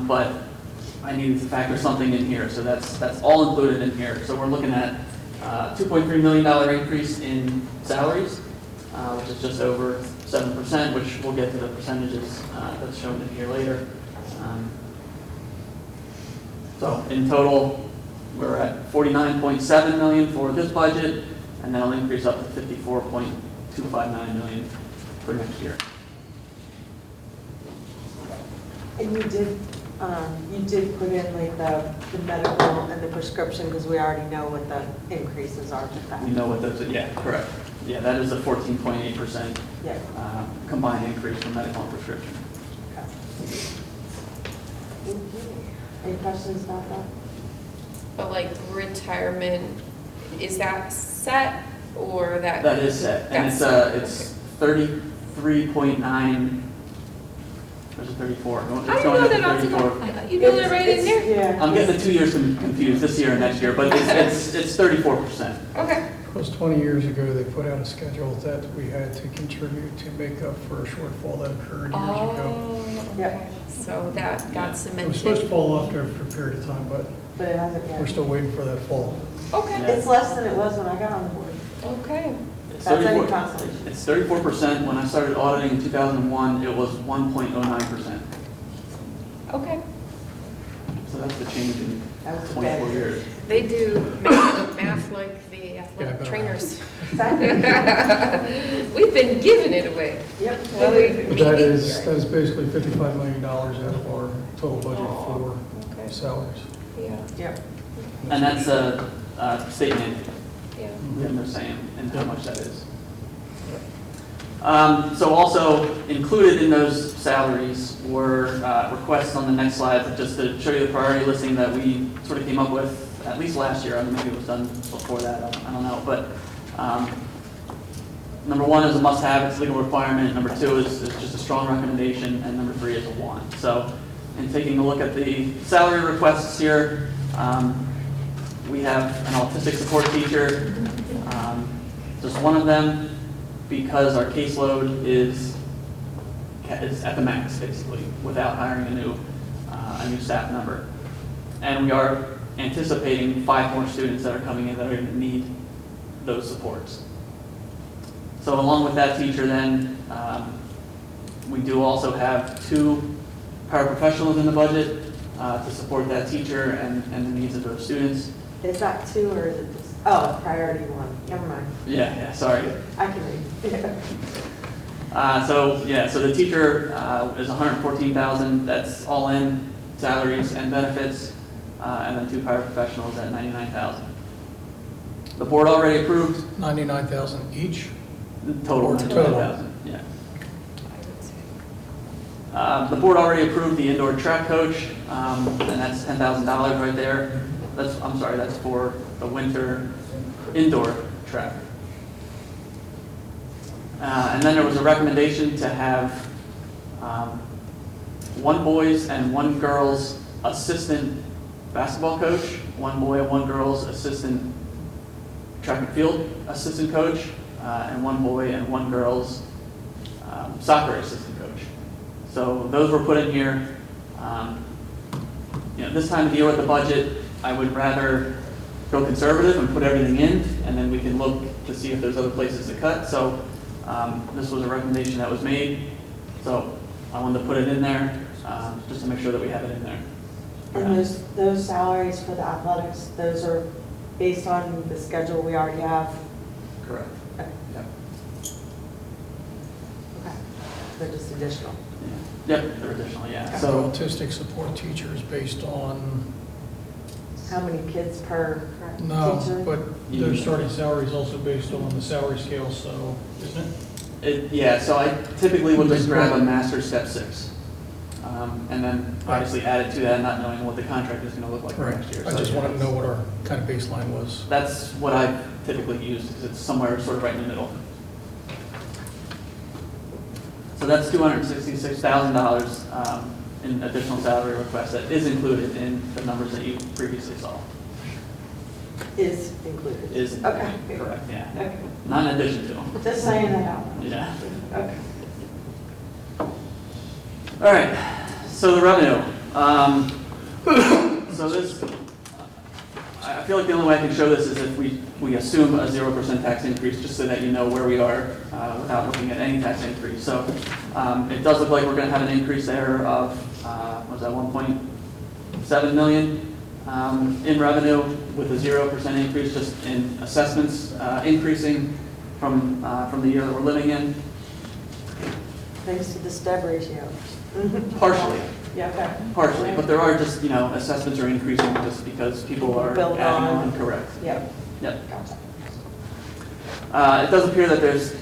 But I needed to factor something in here, so that's all included in here. So we're looking at $2.3 million increase in salaries, which is just over 7%, which we'll get to the percentages that's shown in here later. So in total, we're at 49.7 million for this budget, and that'll increase up to 54.259 million for next year.
And you did put in like the medical and the prescription because we already know what the increases are with that.
We know what those, yeah, correct. Yeah, that is a 14.8%
Yeah.
combined increase for medical and prescription.
Any questions about that?
But like retirement, is that set or that?
That is set, and it's 33.9, there's a 34.
I
It's
didn't
going
know
up
that
to
off the
34.
top. You know that right in there?
Yeah.
I'm getting the 2 years confused, this year and next year, but it's 34%.
Okay.
Because 20 years ago, they put out a schedule that we had to contribute to make up for a shortfall that occurred years ago.
Oh,
Yeah.
okay. So that
Yeah.
got
It was
cemented.
supposed to fall off there for a period of time, but
But it hasn't
we're
yet.
still waiting for that fall.
Okay,
It's less than it was when I got on the board.
okay.
It's
That's any
34
consolation.
It's 34%. When I started auditing in 2001, it was 1.09%.
Okay.
So that's the change in
That was the
24
bad.
years.
They do math like the
Yeah,
athletic
but-
trainers.
Exactly.
We've been giving it away.
Yep.
Well,
But that is basically $55 million out of our total budget for
Okay,
salaries.
yeah,
Yep.
And that's a state mandate,
yeah.
and they're saying, and how much that is. So also included in those salaries were requests on the next slide, just to show you the priority listing that we sort of came up with, at least last year, I mean, maybe it was done before that, I don't know, but number one is a must-have, it's a legal requirement, number two is just a strong recommendation, and number three is a want. So in taking a look at the salary requests here, we have an autistic support teacher, just one of them, because our caseload is at the max, basically, without hiring a new staff member. And we are anticipating 5 more students that are coming in that are going to need those supports. So along with that teacher then, we do also have 2 paraprofessionals in the budget to support that teacher and the needs of those students.
Is that 2 or is it just, oh, priority 1, never mind.
Yeah, sorry.
I can read.
So the teacher is $114,000, that's all in salaries and benefits, and then 2 paraprofessionals at $99,000. The board already approved
99,000 each?
the total,
Or total.
$99,000, yeah.
I would say.
The board already approved the indoor track coach, and that's $10,000 right there. That's for the winter indoor track. And then there was a recommendation to have 1 boys and 1 girls assistant basketball coach, 1 boy and 1 girls assistant track and field assistant coach, and 1 boy and 1 girls soccer assistant coach. So those were put in here. This time of the year with the budget, I would rather go conservative and put everything in, and then we can look to see if there's other places to cut. So this was a recommendation that was made, so I wanted to put it in there, just to make sure that we have it in there.
And those salaries for the athletics, those are based on the schedule we already have?
Correct.
Okay.
Yep.
Okay. They're just additional.
Yep, they're additional, yeah.
So
So,
autistic support teachers based on,
How many kids per teacher?
no, but their starting salary is also based on the salary scale, so, isn't it?
so I typically would just grab a master step 6. And then obviously add it to that, not knowing what the contract is gonna look like for
Right.
next year.
I
So,
just
yeah,
wanted to know what our kind of baseline was.
That's what I typically use, because it's somewhere sort of right in the middle. So that's $266,000 in additional salary requests that is included in the numbers that you previously saw.
Is included?
Is included,
Okay.
correct, yeah.
Okay.
Not in addition to them.
Just saying that out.
Yeah.
Okay.
All right, so the revenue. So this, I feel like the only way I can show this is if we assume a 0% tax increase, just so that you know where we are without looking at any tax increase. So it does look like we're going to have an increase there of, what was that, 1.7 million in revenue, with a 0% increase just in assessments increasing from the year that we're living in.
Thanks to the step ratio.
Partially.
Yeah, okay.
Partially, but there are just, assessments are increasing just because people are
Build
adding
on.
on, correct.
Yep,
Yep.
gotcha.
It does appear that there's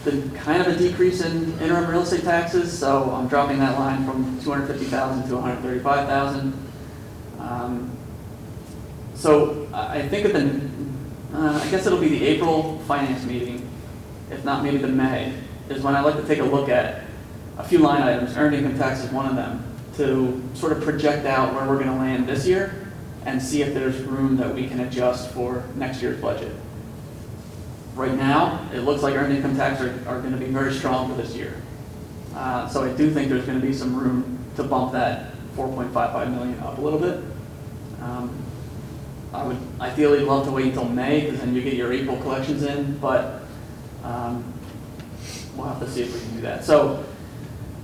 been kind of a decrease in interim real estate taxes, so I'm dropping that line from 250,000 to 135,000. So I think I guess it'll be the April finance meeting, if not maybe the May, is when I like to take a look at a few line items. Earned income tax is one of them, to sort of project out where we're going to land this year and see if there's room that we can adjust for next year's budget. Right now, it looks like earned income tax are going to be very strong for this year. So I do think there's going to be some room to bump that 4.55 million up a little bit. I would ideally love to wait until May, because then you get your April collections in, but we'll have to see if we can do that. So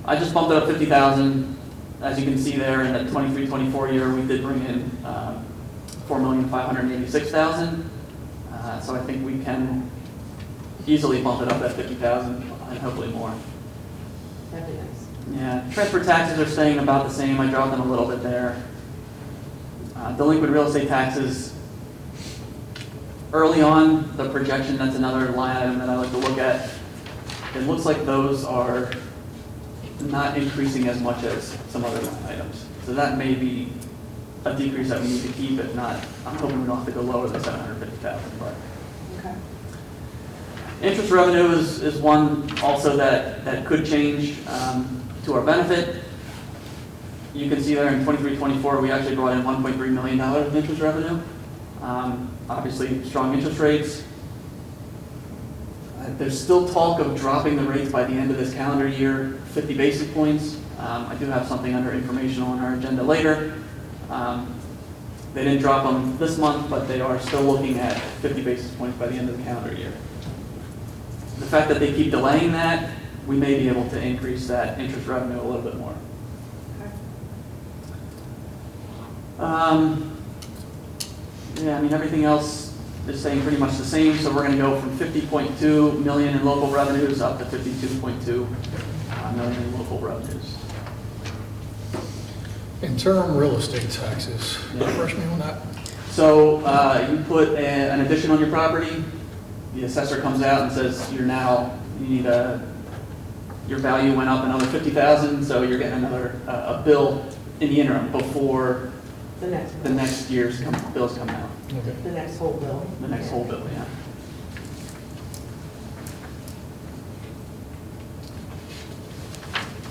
I just bumped it up 50,000. As you can see there, in the 23-24 year, we did bring in 4,586,000. So I think we can easily bump it up at 50,000 and hopefully more.
That'd be nice.
Yeah, transfer taxes are staying about the same. I dropped them a little bit there. Delinquent real estate taxes, early on, the projection, that's another line item that I like to look at. It looks like those are not increasing as much as some other line items. So that may be a decrease that we need to keep. If not, I'm hoping we don't have to go lower than 750,000. But
Okay.
interest revenue is one also that could change to our benefit. You can see there in 23-24, we actually brought in $1.3 million of interest revenue. Obviously, strong interest rates. There's still talk of dropping the rates by the end of this calendar year, 50 basis points. I do have something under informational on our agenda later. They didn't drop them this month, but they are still looking at 50 basis points by the end of the calendar year. The fact that they keep delaying that, we may be able to increase that interest revenue a little bit more. Yeah, I mean, everything else is staying pretty much the same, so we're going to go from 50.2 million in local revenues up to 52.2 million in local revenues.
Interim real estate taxes,
Yeah.
refresh me on that.
So you put an addition on your property, the assessor comes out and says you need your value went up another 50,000, so you're getting another a bill in the interim before the next year's bills come out.
Okay.
The next whole bill.
The next whole bill, yeah.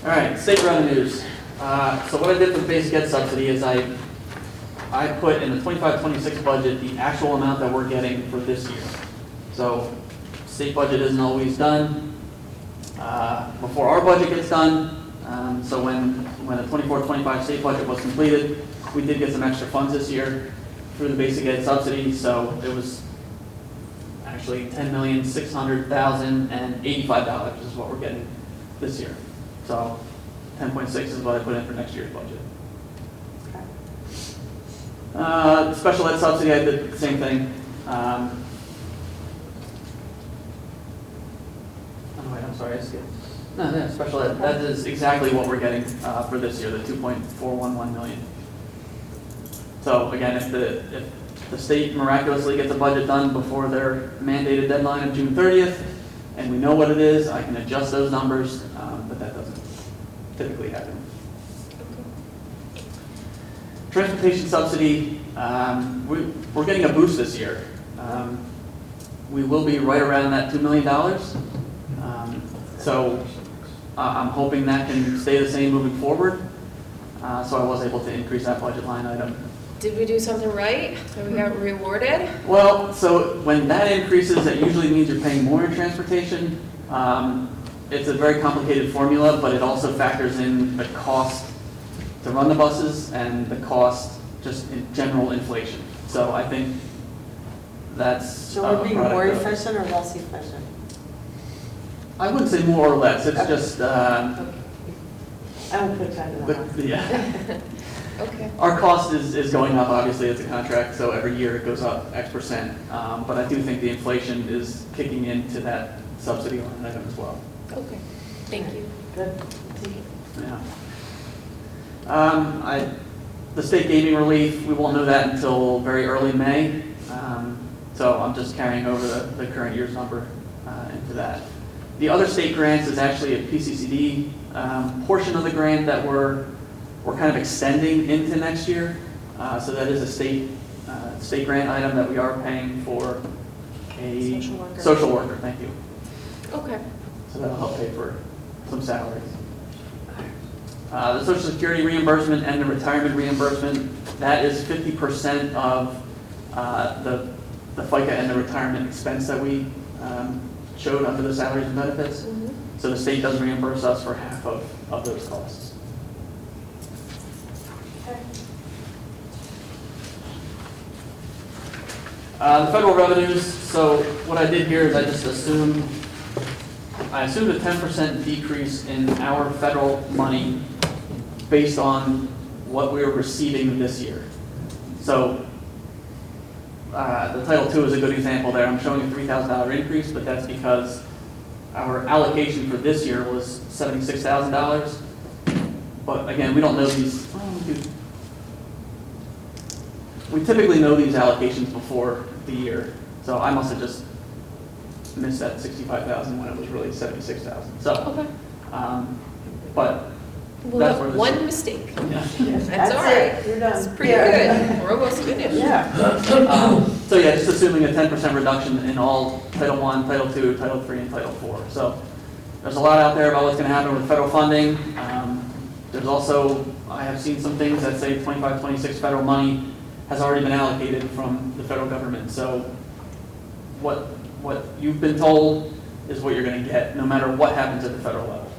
All right, state revenues. So what I did for the basic ed subsidy is I put in the 25-26 budget the actual amount that we're getting for this year. So state budget isn't always done before our budget gets done. So when the 24-25 state budget was completed, we did get some extra funds this year through the basic ed subsidy. So it was actually $10,600,085 is what we're getting this year. So 10.6 is what I put in for next year's budget. Special ed subsidy, I did the same thing. Oh wait, I'm sorry, I skipped. No, special ed, that is exactly what we're getting for this year, the 2.411 million. So again, if the state miraculously gets a budget done before their mandated deadline of June 30th, and we know what it is, I can adjust those numbers, but that doesn't typically happen. Transportation subsidy, we're getting a boost this year. We will be right around that $2 million. So I'm hoping that can stay the same moving forward. So I was able to increase that budget line item.
Did we do something right? And we got rewarded?
Well, so when that increases, that usually means you're paying more in transportation. It's a very complicated formula, but it also factors in the cost to run the buses and the cost just in general inflation. So I think that's
So we're being more efficient or less efficient?
I wouldn't say more or less. It's just,
Okay. I won't put that in
but,
the
yeah.
Okay.
Our cost is going up, obviously, it's a contract, so every year it goes up X%. But I do think the inflation is kicking into that subsidy line item as well.
Okay. Thank you.
Good.
Yeah. The state gaming relief, we won't know that until very early May. So I'm just carrying over the current year's number into that. The other state grants is actually a PCCD portion of the grant that we're kind of extending into next year. So that is a state grant item that we are paying for a
Social worker.
social worker, thank you.
Okay.
So that'll help pay for some salaries. The Social Security reimbursement and the retirement reimbursement, that is 50% of the FICA and the retirement expense that we showed under the salaries and benefits. So the state does reimburse us for half of those costs. The federal revenues, so what I did here is I just assumed a 10% decrease in our federal money based on what we were receiving this year. So the Title II is a good example there. I'm showing a $3,000 increase, but that's because our allocation for this year was $76,000. But again, we don't know these. We typically know these allocations before the year. So I must have just missed that 65,000 when it was really 76,000. So,
Okay.
but
Well,
that's where this
one mistake.
yeah.
That's all
it.
right.
You're done.
It's pretty
Yeah.
good. We're almost finished.
Yeah.
So yeah, just assuming a 10% reduction in all Title I, Title II, Title III, and Title IV. So there's a lot out there about what's going to happen with federal funding. There's also, I have seen some things that say 25, 26 federal money has already been allocated from the federal government. So what you've been told is what you're going to get, no matter what happens at the federal level.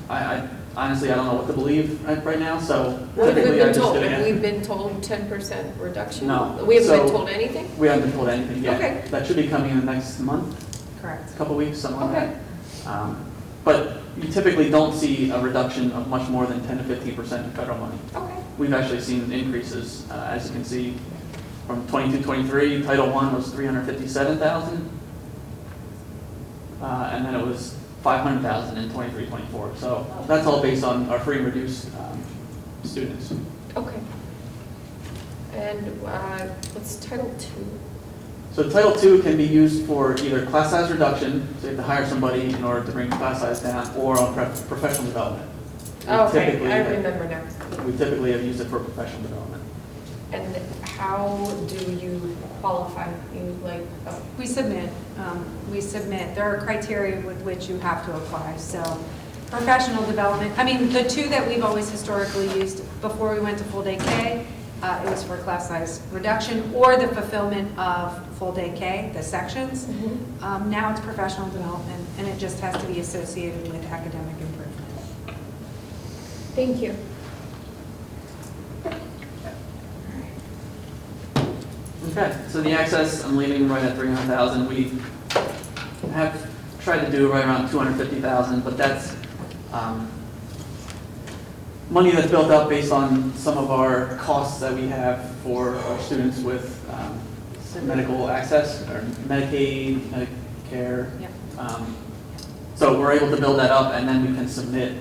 I honestly, I don't know what to believe right now, so
What have we
typically I
been
just
told?
do it
Have we
again.
been told 10% reduction?
No.
We haven't been
So-
told anything?
We haven't been told anything yet.
Okay.
That should be coming in the next month,
Correct.
couple weeks, something like
Okay.
that. But you typically don't see a reduction of much more than 10 to 15% in federal money.
Okay.
We've actually seen increases, as you can see, from 22-23, Title I was 357,000. And then it was 500,000 in 23-24. So that's all based on our free and reduced students.
Okay. And what's Title II?
So Title II can be used for either class size reduction, so you have to hire somebody in order to bring the class size down, or on professional development.
Oh, okay,
Typically-
I remember now.
We typically have used it for professional development.
And how do you qualify? You like, oh,
We submit. There are criteria with which you have to apply. So professional development, I mean, the two that we've always historically used before we went to full day K, it was for class size reduction or the fulfillment of full day K, the sections. Now it's professional development, and it just has to be associated with academic improvement.
thank you.
Okay, so the access, I'm leaving right at 300,000. We have tried to do right around 250,000, but that's money that's built up based on some of our costs that we have for our students with medical access, or Medicaid, Medicare.
Yep.
So we're able to build that up, and then we can submit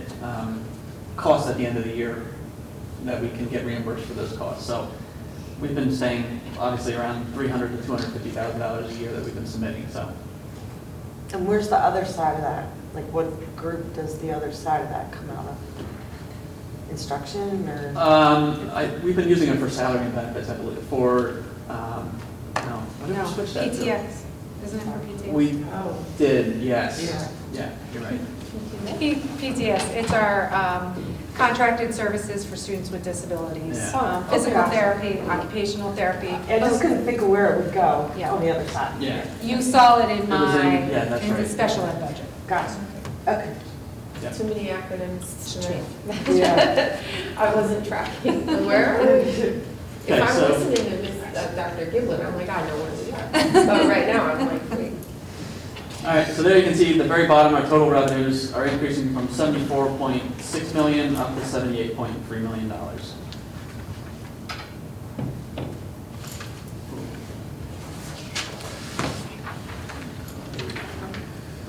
costs at the end of the year that we can get reimbursed for those costs. So we've been staying obviously around $300,000 to $250,000 a year that we've been submitting. So
And where's the other side of that? Like, what group does the other side of that come out of? Instruction or?
we've been using it for salary and benefits, I believe. For no, what did
No,
we switch that to?
PTS, isn't it for PTS?
We
Oh.
did, yes.
Yeah.
Yeah, you're right.
PTS, it's our contracted services for students with disabilities.
Yeah.
Oh,
Physical
okay.
therapy, occupational therapy.
I just couldn't think of where it would go
Yeah.
on the other side.
Yeah.
You saw it in
It was in- yeah,
my,
that's
in the
right.
special ed budget.
Gotcha. Okay.
Yeah.
Too many acronyms tonight.
Yeah.
I wasn't tracking. Where? If
Okay,
I'm
so-
listening to Dr. Giblin, I'm like, I know where we are. But right now, I'm like, wait.
All right, so there you can see at the very bottom, our total revenues are increasing from $74.6 million up to $78.3 million.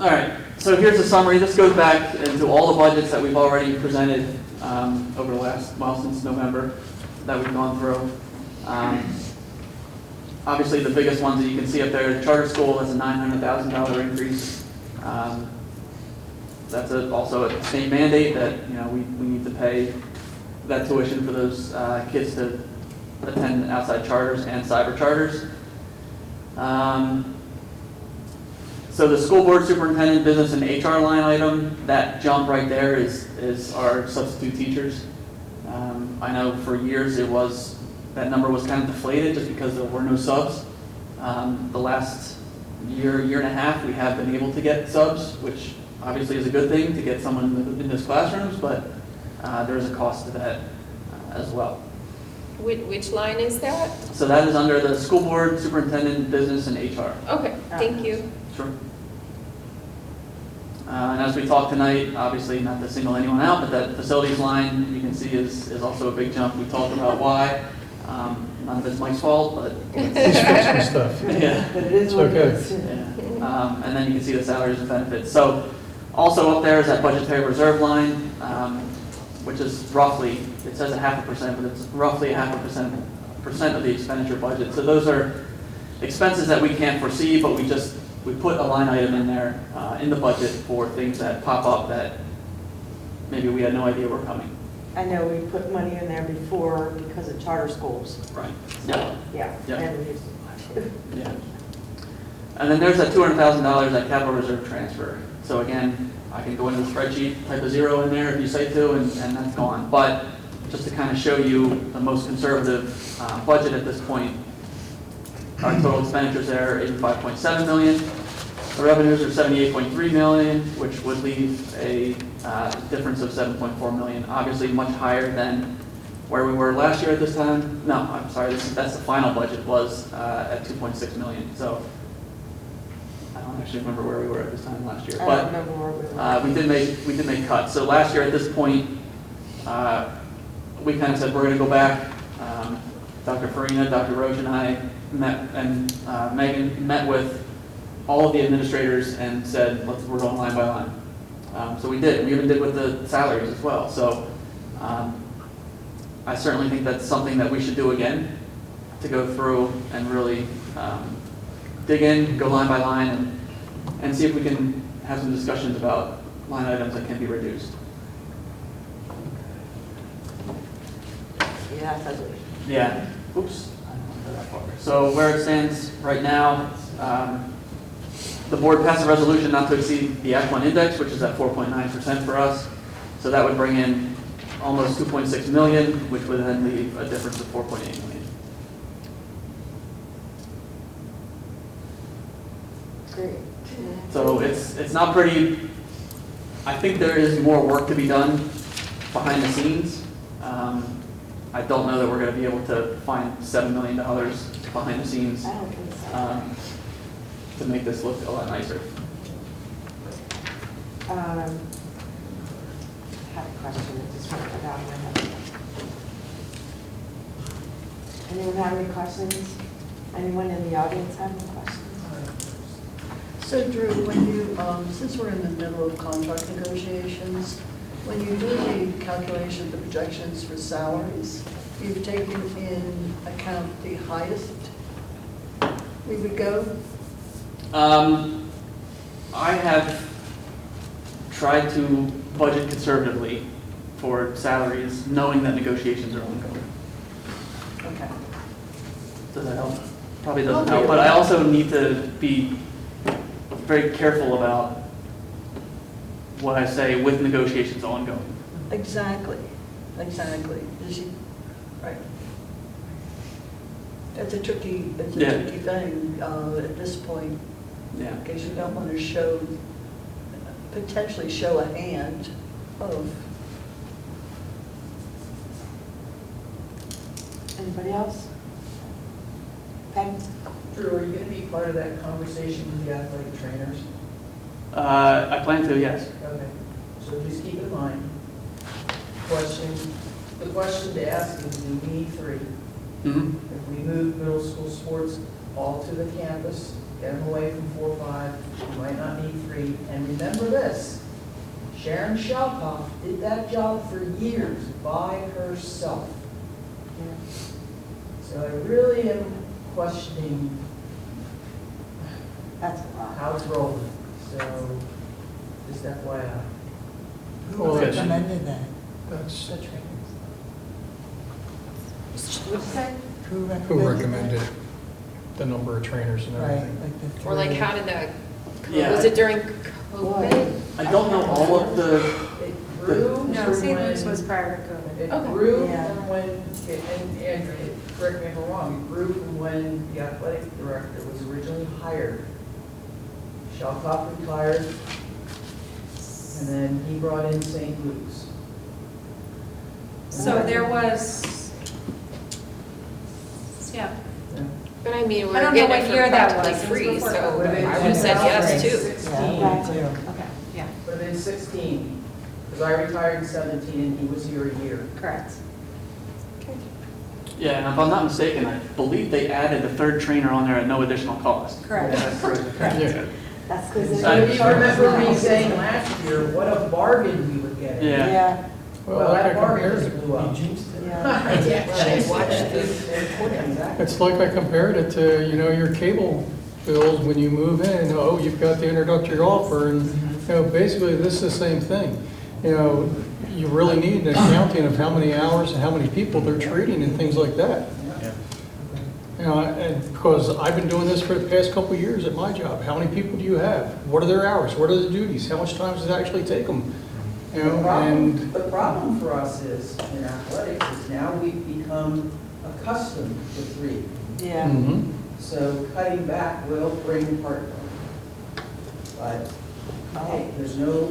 All right, so here's a summary. This goes back into all the budgets that we've already presented over the last, well, since November, that we've gone through. Obviously, the biggest ones that you can see up there, the charter school has a $900,000 increase. That's also a state mandate that, we need to pay that tuition for those kids to attend outside charters and cyber charters. So the school board superintendent, business and HR line item, that jump right there is our substitute teachers. I know for years that number was kind of deflated just because there were no subs. The last year and a half, we have been able to get subs, which obviously is a good thing to get someone in those classrooms, but there is a cost to that as well.
Which line is that?
So that is under the school board, superintendent, business, and HR.
Okay, thank you.
Sure. And as we talk tonight, obviously not to single anyone out, but that facilities line you can see is also a big jump. We talked about why. None of it's Mike's fault, but
He's fixing stuff.
yeah.
But it is what it
Okay.
is.
Yeah. And then you can see the salaries and benefits. So also up there is that budgetary reserve line, which is roughly, it says 0.5%, but it's roughly 0.5% of the expenditure budget. So those are expenses that we can't foresee, but we put a line item in there in the budget for things that pop up that maybe we had no idea were coming.
I know we put money in there before because of charter schools.
Right.
So, yeah.
Yeah.
And we used to.
Yeah. And then there's that $200,000, that capital reserve transfer. So again, I can go into the spreadsheet, type a 0 in there if you say to, and that's gone. But just to kind of show you the most conservative budget at this point, our total expenditures there are $85.7 million. The revenues are $78.3 million, which would leave a difference of $7.4 million. Obviously much higher than where we were last year at this time. No, I'm sorry, that's the final budget was at $2.6 million. So I don't actually remember where we were at this time last year.
I
But
don't remember where we were.
we did make cuts. So last year at this point, we kind of said we're going to go back. Dr. Farina, Dr. Roach, and I met, and Megan met with all of the administrators and said, we're going line by line. So we did. We even did with the salaries as well. So I certainly think that's something that we should do again, to go through and really dig in, go line by line, and see if we can have some discussions about line items that can be reduced.
Yeah, that's ugly.
Yeah. Oops. I don't want to go that far. So where it stands right now, the board passed a resolution not to exceed the Act 1 index, which is at 4.9% for us. So that would bring in almost 2.6 million, which would then leave a difference of 4.8 million.
Great.
So it's not pretty. I think there is more work to be done behind the scenes. I don't know that we're going to be able to find $7 million behind the scenes
I don't think so.
to make this look a lot nicer.
I have a question that just went out of my head. Anyone have any questions? Anyone in the audience have any questions?
So Drew, when you, since we're in the middle of contract negotiations, when you do the calculation, the projections for salaries, you've taken in account the highest we would go?
I have tried to budget conservatively for salaries, knowing that negotiations are ongoing.
Okay.
Does that help? Probably doesn't help, but I also need to be very careful about what I say with negotiations ongoing.
Exactly. Right. That's a tricky
Yeah.
thing at this point,
Yeah.
because you don't want to potentially show a hand of.
Anybody else? Peg?
Drew, are you going to be part of that conversation with the athletic trainers?
I plan to, yes.
Okay, so just keep in mind, the question to ask is, do we need 3?
Mhm.
If we move middle school sports all to the campus, get them away from 4-5, we might not need 3. And remember this, Sharon Shalkoff did that job for years by herself. So I really am questioning
That's a lot.
how it's rolling, so just FYI.
Well, that's-
recommended that?
That's,
The trainers.
What'd you say?
Who
who recommended the number of trainers and
Right,
everything?
like the
Or like,
three.
how did that,
Yeah.
was it during COVID?
I don't know all of the,
It grew
No,
from
St.
when-
Luke's was prior to COVID.
It
Okay.
grew
Yeah.
from when, and Andrew, correct me if I'm wrong, it grew from when the athletic director was originally hired. Shelcoff retired, and then he brought in St. Luke's.
So there was, yeah.
Yeah.
But I mean,
I
we're
don't know
getting
what
it
year
for
that
practically
was. It was
free,
before
so
COVID.
I would have said yes too.
16.
Exactly.
too.
Okay.
Yeah,
Would have been 16, because I retired in 17 and he was here a year.
correct.
yeah, and if I'm not mistaken, I believe they added a third trainer on there at no additional cost.
Correct.
Yeah.
That's because
I
it's.
I remember me saying last year, what a bargain we were getting.
Yeah.
Yeah,
Well, like I
that bargain
compared
just
it,
blew up.
yeah.
it's like I compared it to, you know, your cable bills when you move in. Oh, you've got the introductory offer, and, you know, basically, this is the same thing. You know, you really need an accounting of how many hours and how many people they're treating and things like that. You know, and because I've been doing this for the past couple of years at my job. How many people do you have? What are their hours? What are the duties? How much time does it actually take them? You know, and,
The problem for us is, in athletics, is now we've become accustomed to 3.
Yeah.
mhm.
So cutting back will bring part-time. But, hey, there's no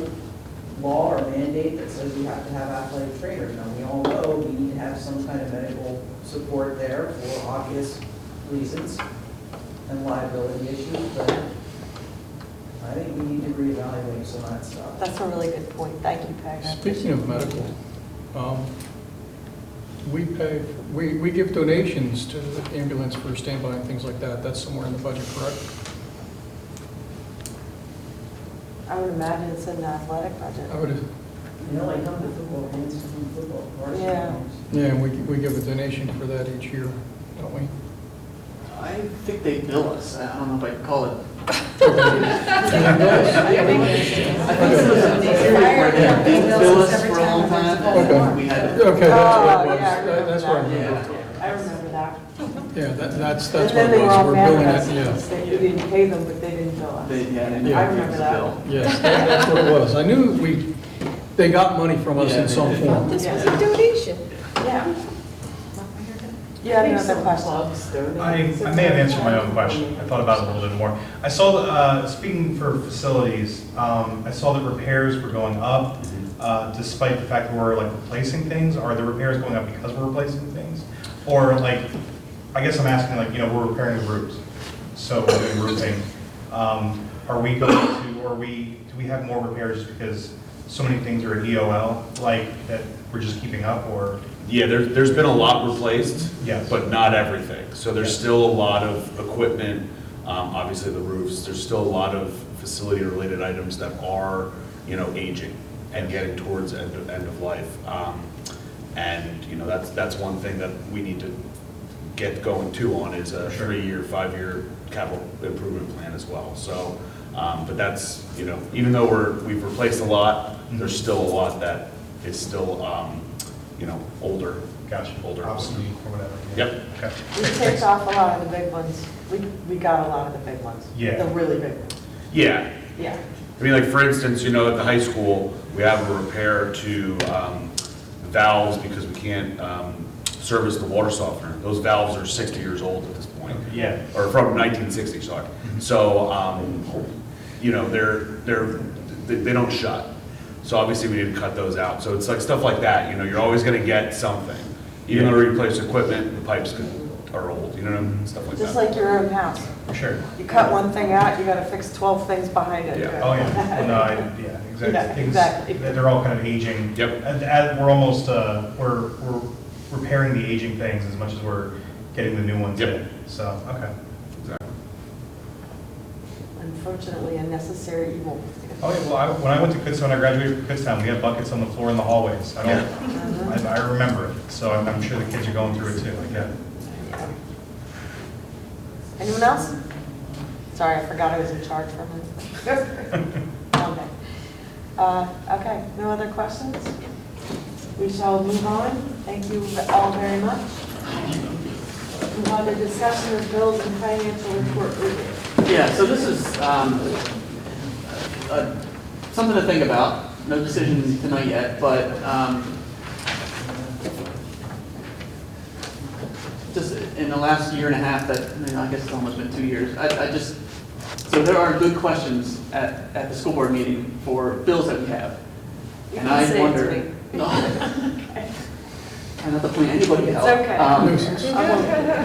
law or mandate that says you have to have athletic trainers. Now, we all know we need to have some kind of medical support there for obvious reasons and liability issues, but I think we need to reevaluate some of that stuff.
That's a really good point. Thank you, Peg.
Speaking of medical, we give donations to the ambulance for standby and things like that. That's somewhere in the budget, correct?
I would imagine it's in the athletic budget.
I would,
You know, like come to football games, come to football, varsity
Yeah.
games.
yeah, and we give a donation for that each year, don't we?
I think they bill us, I don't know if I can call it. I think it was a period where they didn't bill us for a long time,
Okay.
and we had.
Okay, that's what
Oh,
it was.
yeah, I remember
That's what I
that.
remember.
I remember that.
Yeah, that's
And
what
then
it
they were
was.
all
We're
mad
billing
at us
it, yeah.
because we didn't pay them, but they didn't bill us.
They, yeah, they
Yeah.
didn't
I
give
remember
us a
that.
bill.
Yes, that's what it was. I knew they got money from us
Yeah,
in some
they did.
form.
This was a donation.
Yeah. You have another question?
I may have answered my own question. I thought about it a little bit more. I saw, speaking for facilities, I saw that repairs were going up despite the fact that we're like replacing things. Are the repairs going up because we're replacing things? Or like, I guess I'm asking like, you know, we're repairing the roofs, so we're doing roofing. Are we going to, or do we have more repairs just because so many things are at EOL, like that we're just keeping up, or?
Yeah, there's been a lot replaced,
Yes.
but not everything. So there's
Yes.
still a lot of equipment, obviously the roofs, there's still a lot of facility-related items that are, you know, aging and getting towards end of life. And, you know, that's one thing that we need to get going too on is a 3-year, 5-year capital improvement plan as well. So, but that's, you know, even though we've replaced a lot, there's still a lot that is still, you know, older.
Gotcha.
Older.
Obsolete or whatever.
Yep.
Okay.
We take off a lot of the big ones. We got a lot of the big ones.
Yeah.
The really big ones.
Yeah.
Yeah.
I mean, like, for instance, you know, at the high school, we have a repair to valves because we can't service the water softener. Those valves are 60 years old at this point.
Yeah.
Or from 1960, sorry. So, you know, they don't shut. So obviously we need to cut those out. So it's like stuff like that, you know, you're always gonna get something. Even though we replace equipment, the pipes are old, you know, stuff like that.
Just like your own house.
Sure.
You cut one thing out, you gotta fix 12 things behind it.
Yeah.
Oh, yeah. Well, no, yeah, exactly.
Yeah,
Things-
exactly.
They're all kind of aging.
Yep.
And we're almost, we're repairing the aging things as much as we're getting the new ones
Yep.
in. So, okay.
Exactly.
Unfortunately, a necessary evil.
Oh, yeah, well, when I went to Kutztown, I graduated from Kutztown, we had buckets on the floor in the hallways. I remember it, so I'm sure the kids are going through it too, I get it.
Yeah. Anyone else? Sorry, I forgot I was in charge for a minute. Okay. Okay, no other questions? We shall move on. Thank you all very much. Move on to discussion of bills and financial report review.
Yeah, so this is something to think about. No decision tonight yet, but just in the last year and a half, I guess it's almost been 2 years, so there are good questions at the school board meeting for bills that we have.
You
And
can
I
say it to
wonder.
me.
No.
Okay.
Try not to point anybody
It's
out.
okay.
Nuisance.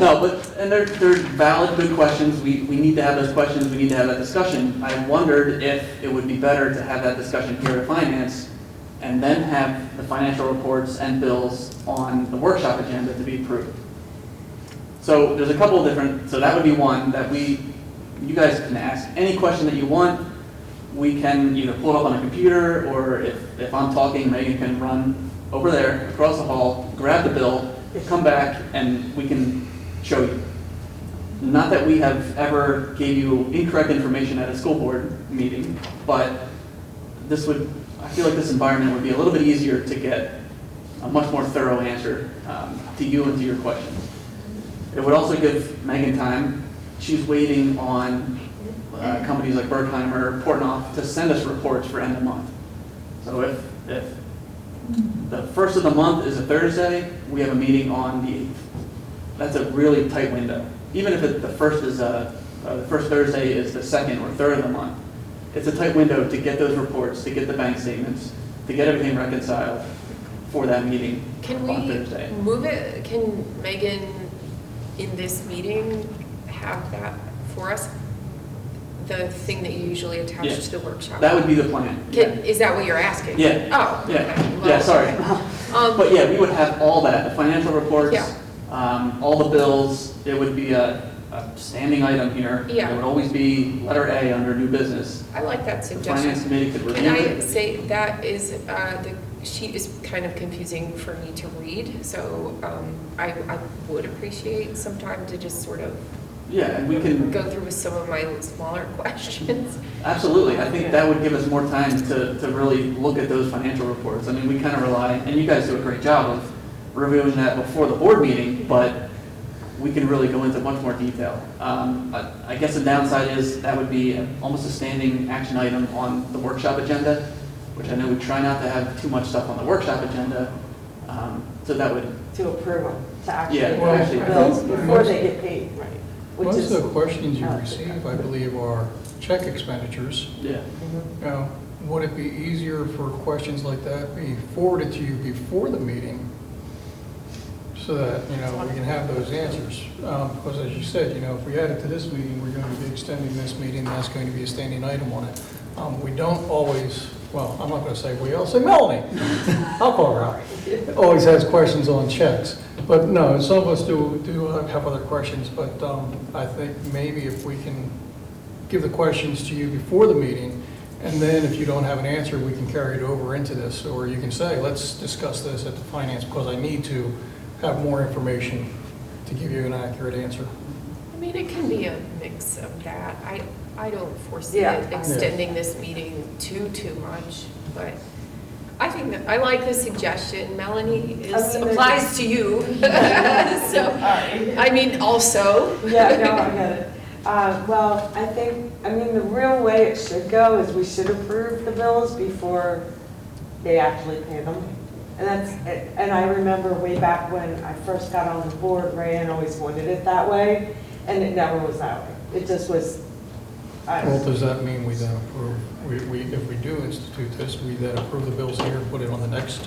No, but, and they're valid, good questions. We need to have those questions. We need to have that discussion. I wondered if it would be better to have that discussion here at Finance and then have the financial reports and bills on the workshop agenda to be approved. So there's a couple of different, so that would be one that you guys can ask any question that you want. We can either pull it up on a computer, or if I'm talking, Megan can run over there, across the hall, grab the bill, come back, and we can show you. Not that we have ever gave you incorrect information at a school board meeting, but I feel like this environment would be a little bit easier to get a much more thorough answer to you and to your questions. It would also give Megan time. She's waiting on companies like Berkheimer, Portnoy to send us reports for end of month. So if the first of the month is a Thursday, we have a meeting on the 8th. That's a really tight window. Even if the first Thursday is the second or third of the month, it's a tight window to get those reports, to get the bank statements, to get everything reconciled for that meeting
Can
on
we
Thursday.
move it, can Megan in this meeting have that for us? The thing that you usually attach
Yeah.
to the workshop?
That would be the plan.
Is that what you're asking?
Yeah.
Oh, okay.
Yeah,
Well,
yeah, sorry.
okay.
But yeah, we would have all that, the financial reports,
Yeah.
all the bills. It would be a standing item here.
Yeah.
It would always be letter A under new business.
I like that
The
suggestion.
finance committee could
Can
review
I
it.
say, that is, the sheet is kind of confusing for me to read, so I would appreciate some time to just sort of
Yeah, and we can,
go through with some of my smaller questions.
absolutely. I think that would give us more time to really look at those financial reports. I mean, we kind of rely, and you guys do a great job of reviewing that before the board meeting, but we can really go into much more detail. I guess the downside is that would be almost a standing action item on the workshop agenda, which I know we try not to have too much stuff on the workshop agenda. So that would,
To approve them, to actually
Yeah,
approve
actually
the bills
approve.
before they get paid. Which
Most
is.
of the questions you
Oh,
receive, I believe, are check expenditures.
yeah.
Mhm.
Now, would it be easier for questions like that be forwarded to you before the meeting so that, we can have those answers? Because as you said, if we add it to this meeting, we're going to be extending this meeting, and that's going to be a standing item on it. We don't always, well, I'm not going to say we, I'll say Melanie. I'll call her out. Always has questions on checks. But no, some of us do have other questions, but I think maybe if we can give the questions to you before the meeting, and then if you don't have an answer, we can carry it over into this, or you can say, let's discuss this at the finance, because I need to have more information to give you an accurate answer.
I mean, it can be a mix of that. I don't foresee
Yeah.
it extending this meeting too much, but I think that, I like the suggestion. Melanie, applies to you. So, I mean, also.
Yeah, no, I get it. Well, the real way it should go is we should approve the bills before they actually pay them. And I remember way back when I first got on the board, Rayanne always wanted it that way, and it never was that way. It just was,
Well, does that mean we then approve, if we do institute this, we then approve the bills here and put it on the next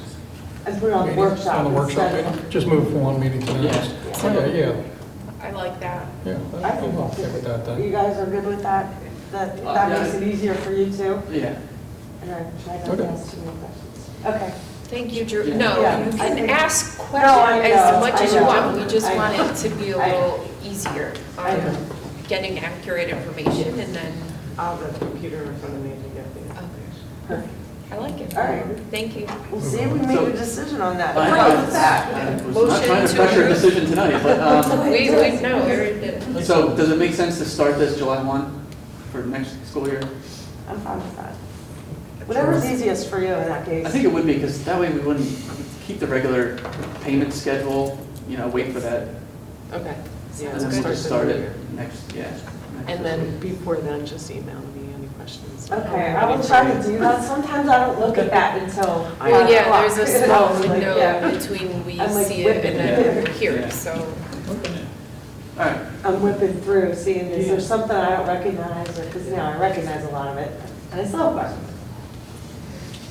I put it on the
meeting?
workshop.
On the workshop
instead of-
meeting? Just move from one meeting to the
Yeah.
next?
Yeah.
Yeah,
I like that.
yeah.
I think
I'm okay with that
You
then.
guys are good with that? That
Yeah.
makes it easier for you too?
Yeah.
And I try not to
Okay.
ask too many questions. Okay.
Thank you, Drew.
Yeah.
No,
Yeah,
you
I
can
think-
ask
I
questions as
know,
much
I
as you
know.
want. We just
I
want
know.
it to be a
I know.
little easier.
I know.
Getting accurate information and then,
I'll have the computer in front of me to get the.
okay.
Perfect.
I like it.
All right.
Thank you.
We'll see if we make a decision on that.
I was not
Motion
trying to
to
pressure a
approve.
decision tonight, but,
We no, we already did it.
so does it make sense to start this July 1 for next school year?
I'm fine with that. Whatever's easiest for you in that case.
I think it would be, because that way we wouldn't keep the regular payment schedule, wait for that,
Okay. Yeah,
and then
let's
we'll just
start
start
the new
it
year.
next, yeah. next
And
fiscal
then
year.
before then, just email me any questions.
Okay, I will try to do that. Sometimes I don't look at that until.
Well,
5
yeah,
o'clock.
there's a small
Like,
window
yeah.
between we
I'm like
see it and then
whipping.
hear
Yeah.
it, so.
All right,
I'm whipping through, seeing is there something I don't recognize, or, because, I recognize a lot of it, and I still have questions.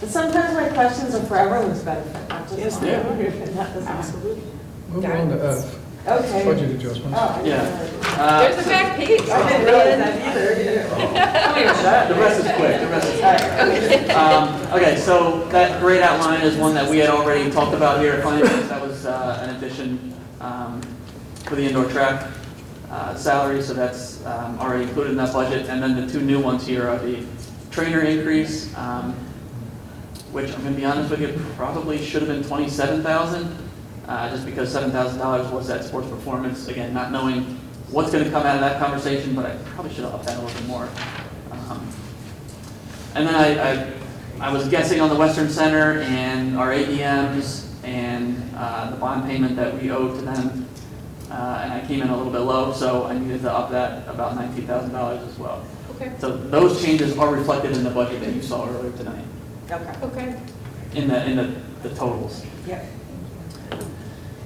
But sometimes my questions are for everyone's benefit, not just
Yes,
mine.
they
And that doesn't-
Absolutely.
Move on to F,
Okay.
budget adjustments.
Oh, I didn't
Yeah.
realize.
There's a back page.
I didn't realize that either.
the rest is quick, the rest is quick. Okay, so that grade outline is one that we had already talked about here at Finance. That was an addition for the indoor track salary, so that's already included in that budget. And then the two new ones here are the trainer increase, which I'm gonna be honest with you, probably should have been 27,000, just because $7,000 was that sports performance. Again, not knowing what's gonna come out of that conversation, but I probably should have upped that a little bit more. And then I was guessing on the Western Center and our ADMs and the bond payment that we owed to them. And I came in a little bit low, so I needed to up that about $19,000 as well.
Okay,
So those changes are reflected in the budget that you saw earlier tonight,
Okay,
okay.
in the totals.
yeah.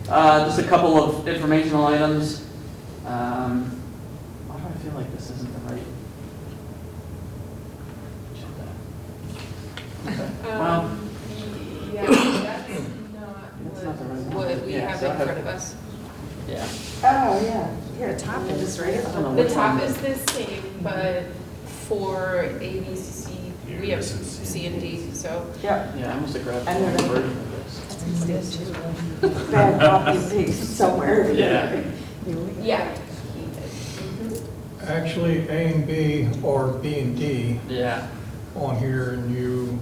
Just a couple of informational items. Why do I feel like this isn't the right? Well-
Yeah, that's
It's not the right
not
one.
what we
Yeah,
have
so I
in front of us.
Yeah.
Oh, yeah. Here, top is right.
I don't know
The
which
top
one.
is the same, but for A, B, C, we have
This is
C and D, so.
Yeah.
Yeah, I must have grabbed the
I know
wrong
that.
version of this.
Bad copy paste somewhere.
Yeah.
Yeah.
Actually, A and B are B and D
Yeah.
on here, and you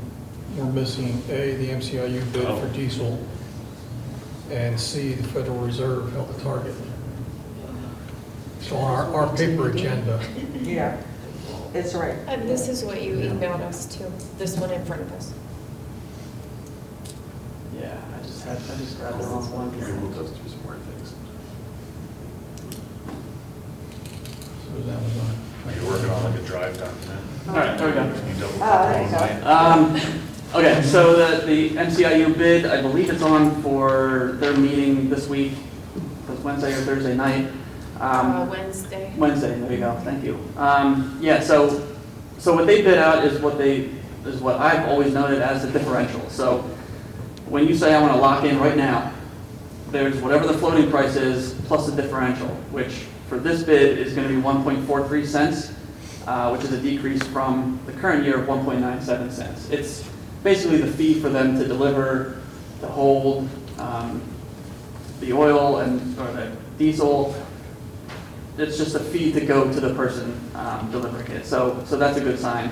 were missing A, the MCIU bid for diesel, and C, the Federal Reserve held the target. So on our paper agenda,
Yeah, it's right.
And this is what you emailed us too, this one in front of us.
Yeah, I just grabbed the wrong one.
You moved those two some more things.
so that was on.
You're working on like a drive document.
All right, there we go.
You double
there you
click
go.
on it.
Okay, so the MCIU bid, I believe it's on for their meeting this week, it's Wednesday or Thursday night.
Wednesday.
Wednesday, there you go, thank you. Yeah, so what they bid out is what I've always noted as the differential. So when you say I want to lock in right now, there's whatever the floating price is plus the differential, which for this bid is going to be 1.43 cents, which is a decrease from the current year of 1.97 cents. It's basically the fee for them to deliver, to hold the oil or the diesel. It's just a fee to go to the person delivering it. So that's a good sign.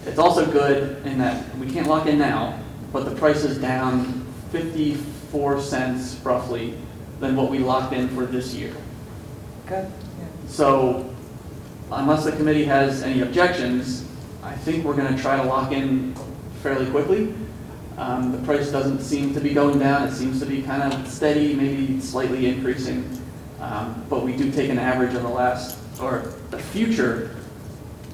It's also good in that we can't lock in now, but the price is down 54 cents roughly than what we locked in for this year.
Good.
So unless the committee has any objections, I think we're going to try to lock in fairly quickly. The price doesn't seem to be going down. It seems to be kind of steady, maybe slightly increasing. But we do take an average of the future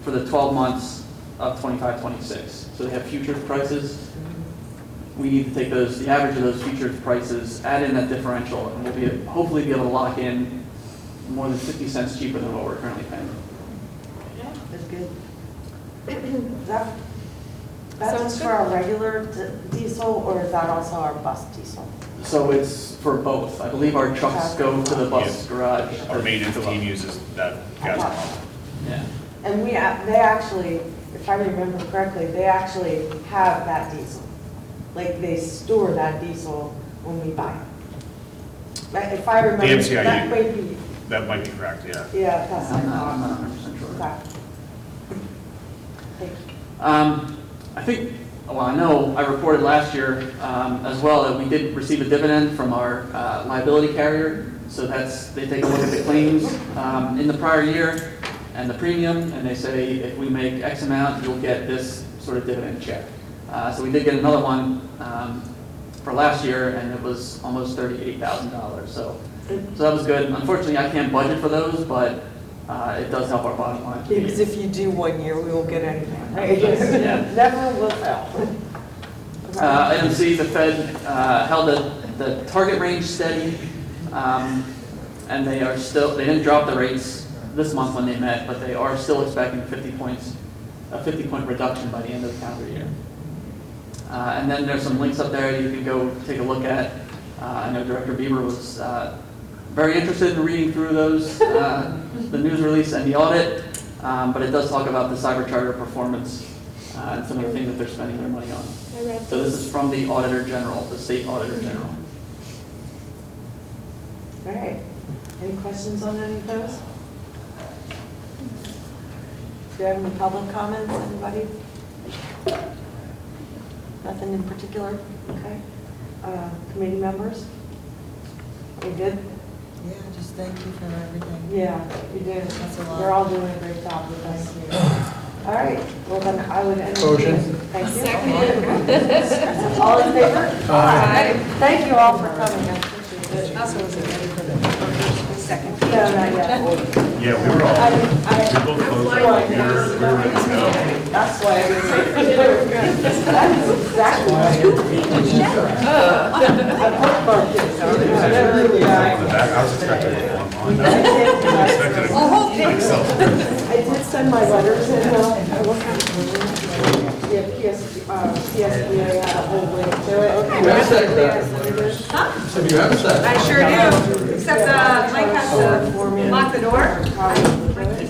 for the 12 months of 25-26. So they have future prices. We need to take the average of those future prices, add in that differential, and we'll hopefully be able to lock in more than 50 cents cheaper than what we're currently paying.
That's good. That's
Sounds
just
good.
for our regular diesel, or is that also our bus diesel?
So it's for both. I believe our trucks go to the bus garage.
Our maintenance team uses that gas pump.
Yeah.
And they actually, if I remember correctly, they actually have that diesel. Like, they store that diesel when we buy it. Right, if I remember,
MCIU.
that might be,
That might be correct, yeah.
yeah, that's what
I'm
I
not
thought.
100% sure.
Okay. Thank you.
I think well, I know I reported last year as well that we did receive a dividend from our liability carrier. So they take a look at the claims in the prior year and the premium, and they say, if we make X amount, you'll get this sort of dividend check. So we did get another one for last year, and it was almost $38,000. So that was good. Unfortunately, I can't budget for those, but it does help our bottom line.
Because if you do 1 year, we won't get anything, right?
Yeah.
Never will fail.
Item C, the Fed held the target range steady, and they didn't drop the rates this month when they met, but they are still expecting 50 points, a 50-point reduction by the end of the calendar year. And then there's some links up there you can go take a look at. I know Director Bieber was very interested in reading through those, the news release and the audit, but it does talk about the cyber charter performance and some of the things that they're spending their money on.
I read
So this is from the Auditor General, the State Auditor General.
All right. Any questions on any of those? Do you have any public comments, anybody? Nothing in particular? Okay. Committee members? We good?
Yeah, just thank you for everything.
Yeah, you did.
That's a lot.
You're all doing a great job with us. All right, well then I would entertain.
Motion.
Thank you.
Second.
All in favor?
Aye.
Thank you all for coming. I appreciate it.
Also, was it ready for the second?
No, not yet.
Yeah, we were all,
I-
we both closed our computers, we were ready to go.
That's why I didn't say. That is exactly what I
On the back, I was expecting it on. I expected it.
I did send my letters in, I looked at yeah, PSBA had a whole link to it.
So you have a second.
I sure do, except Mike has to lock the door.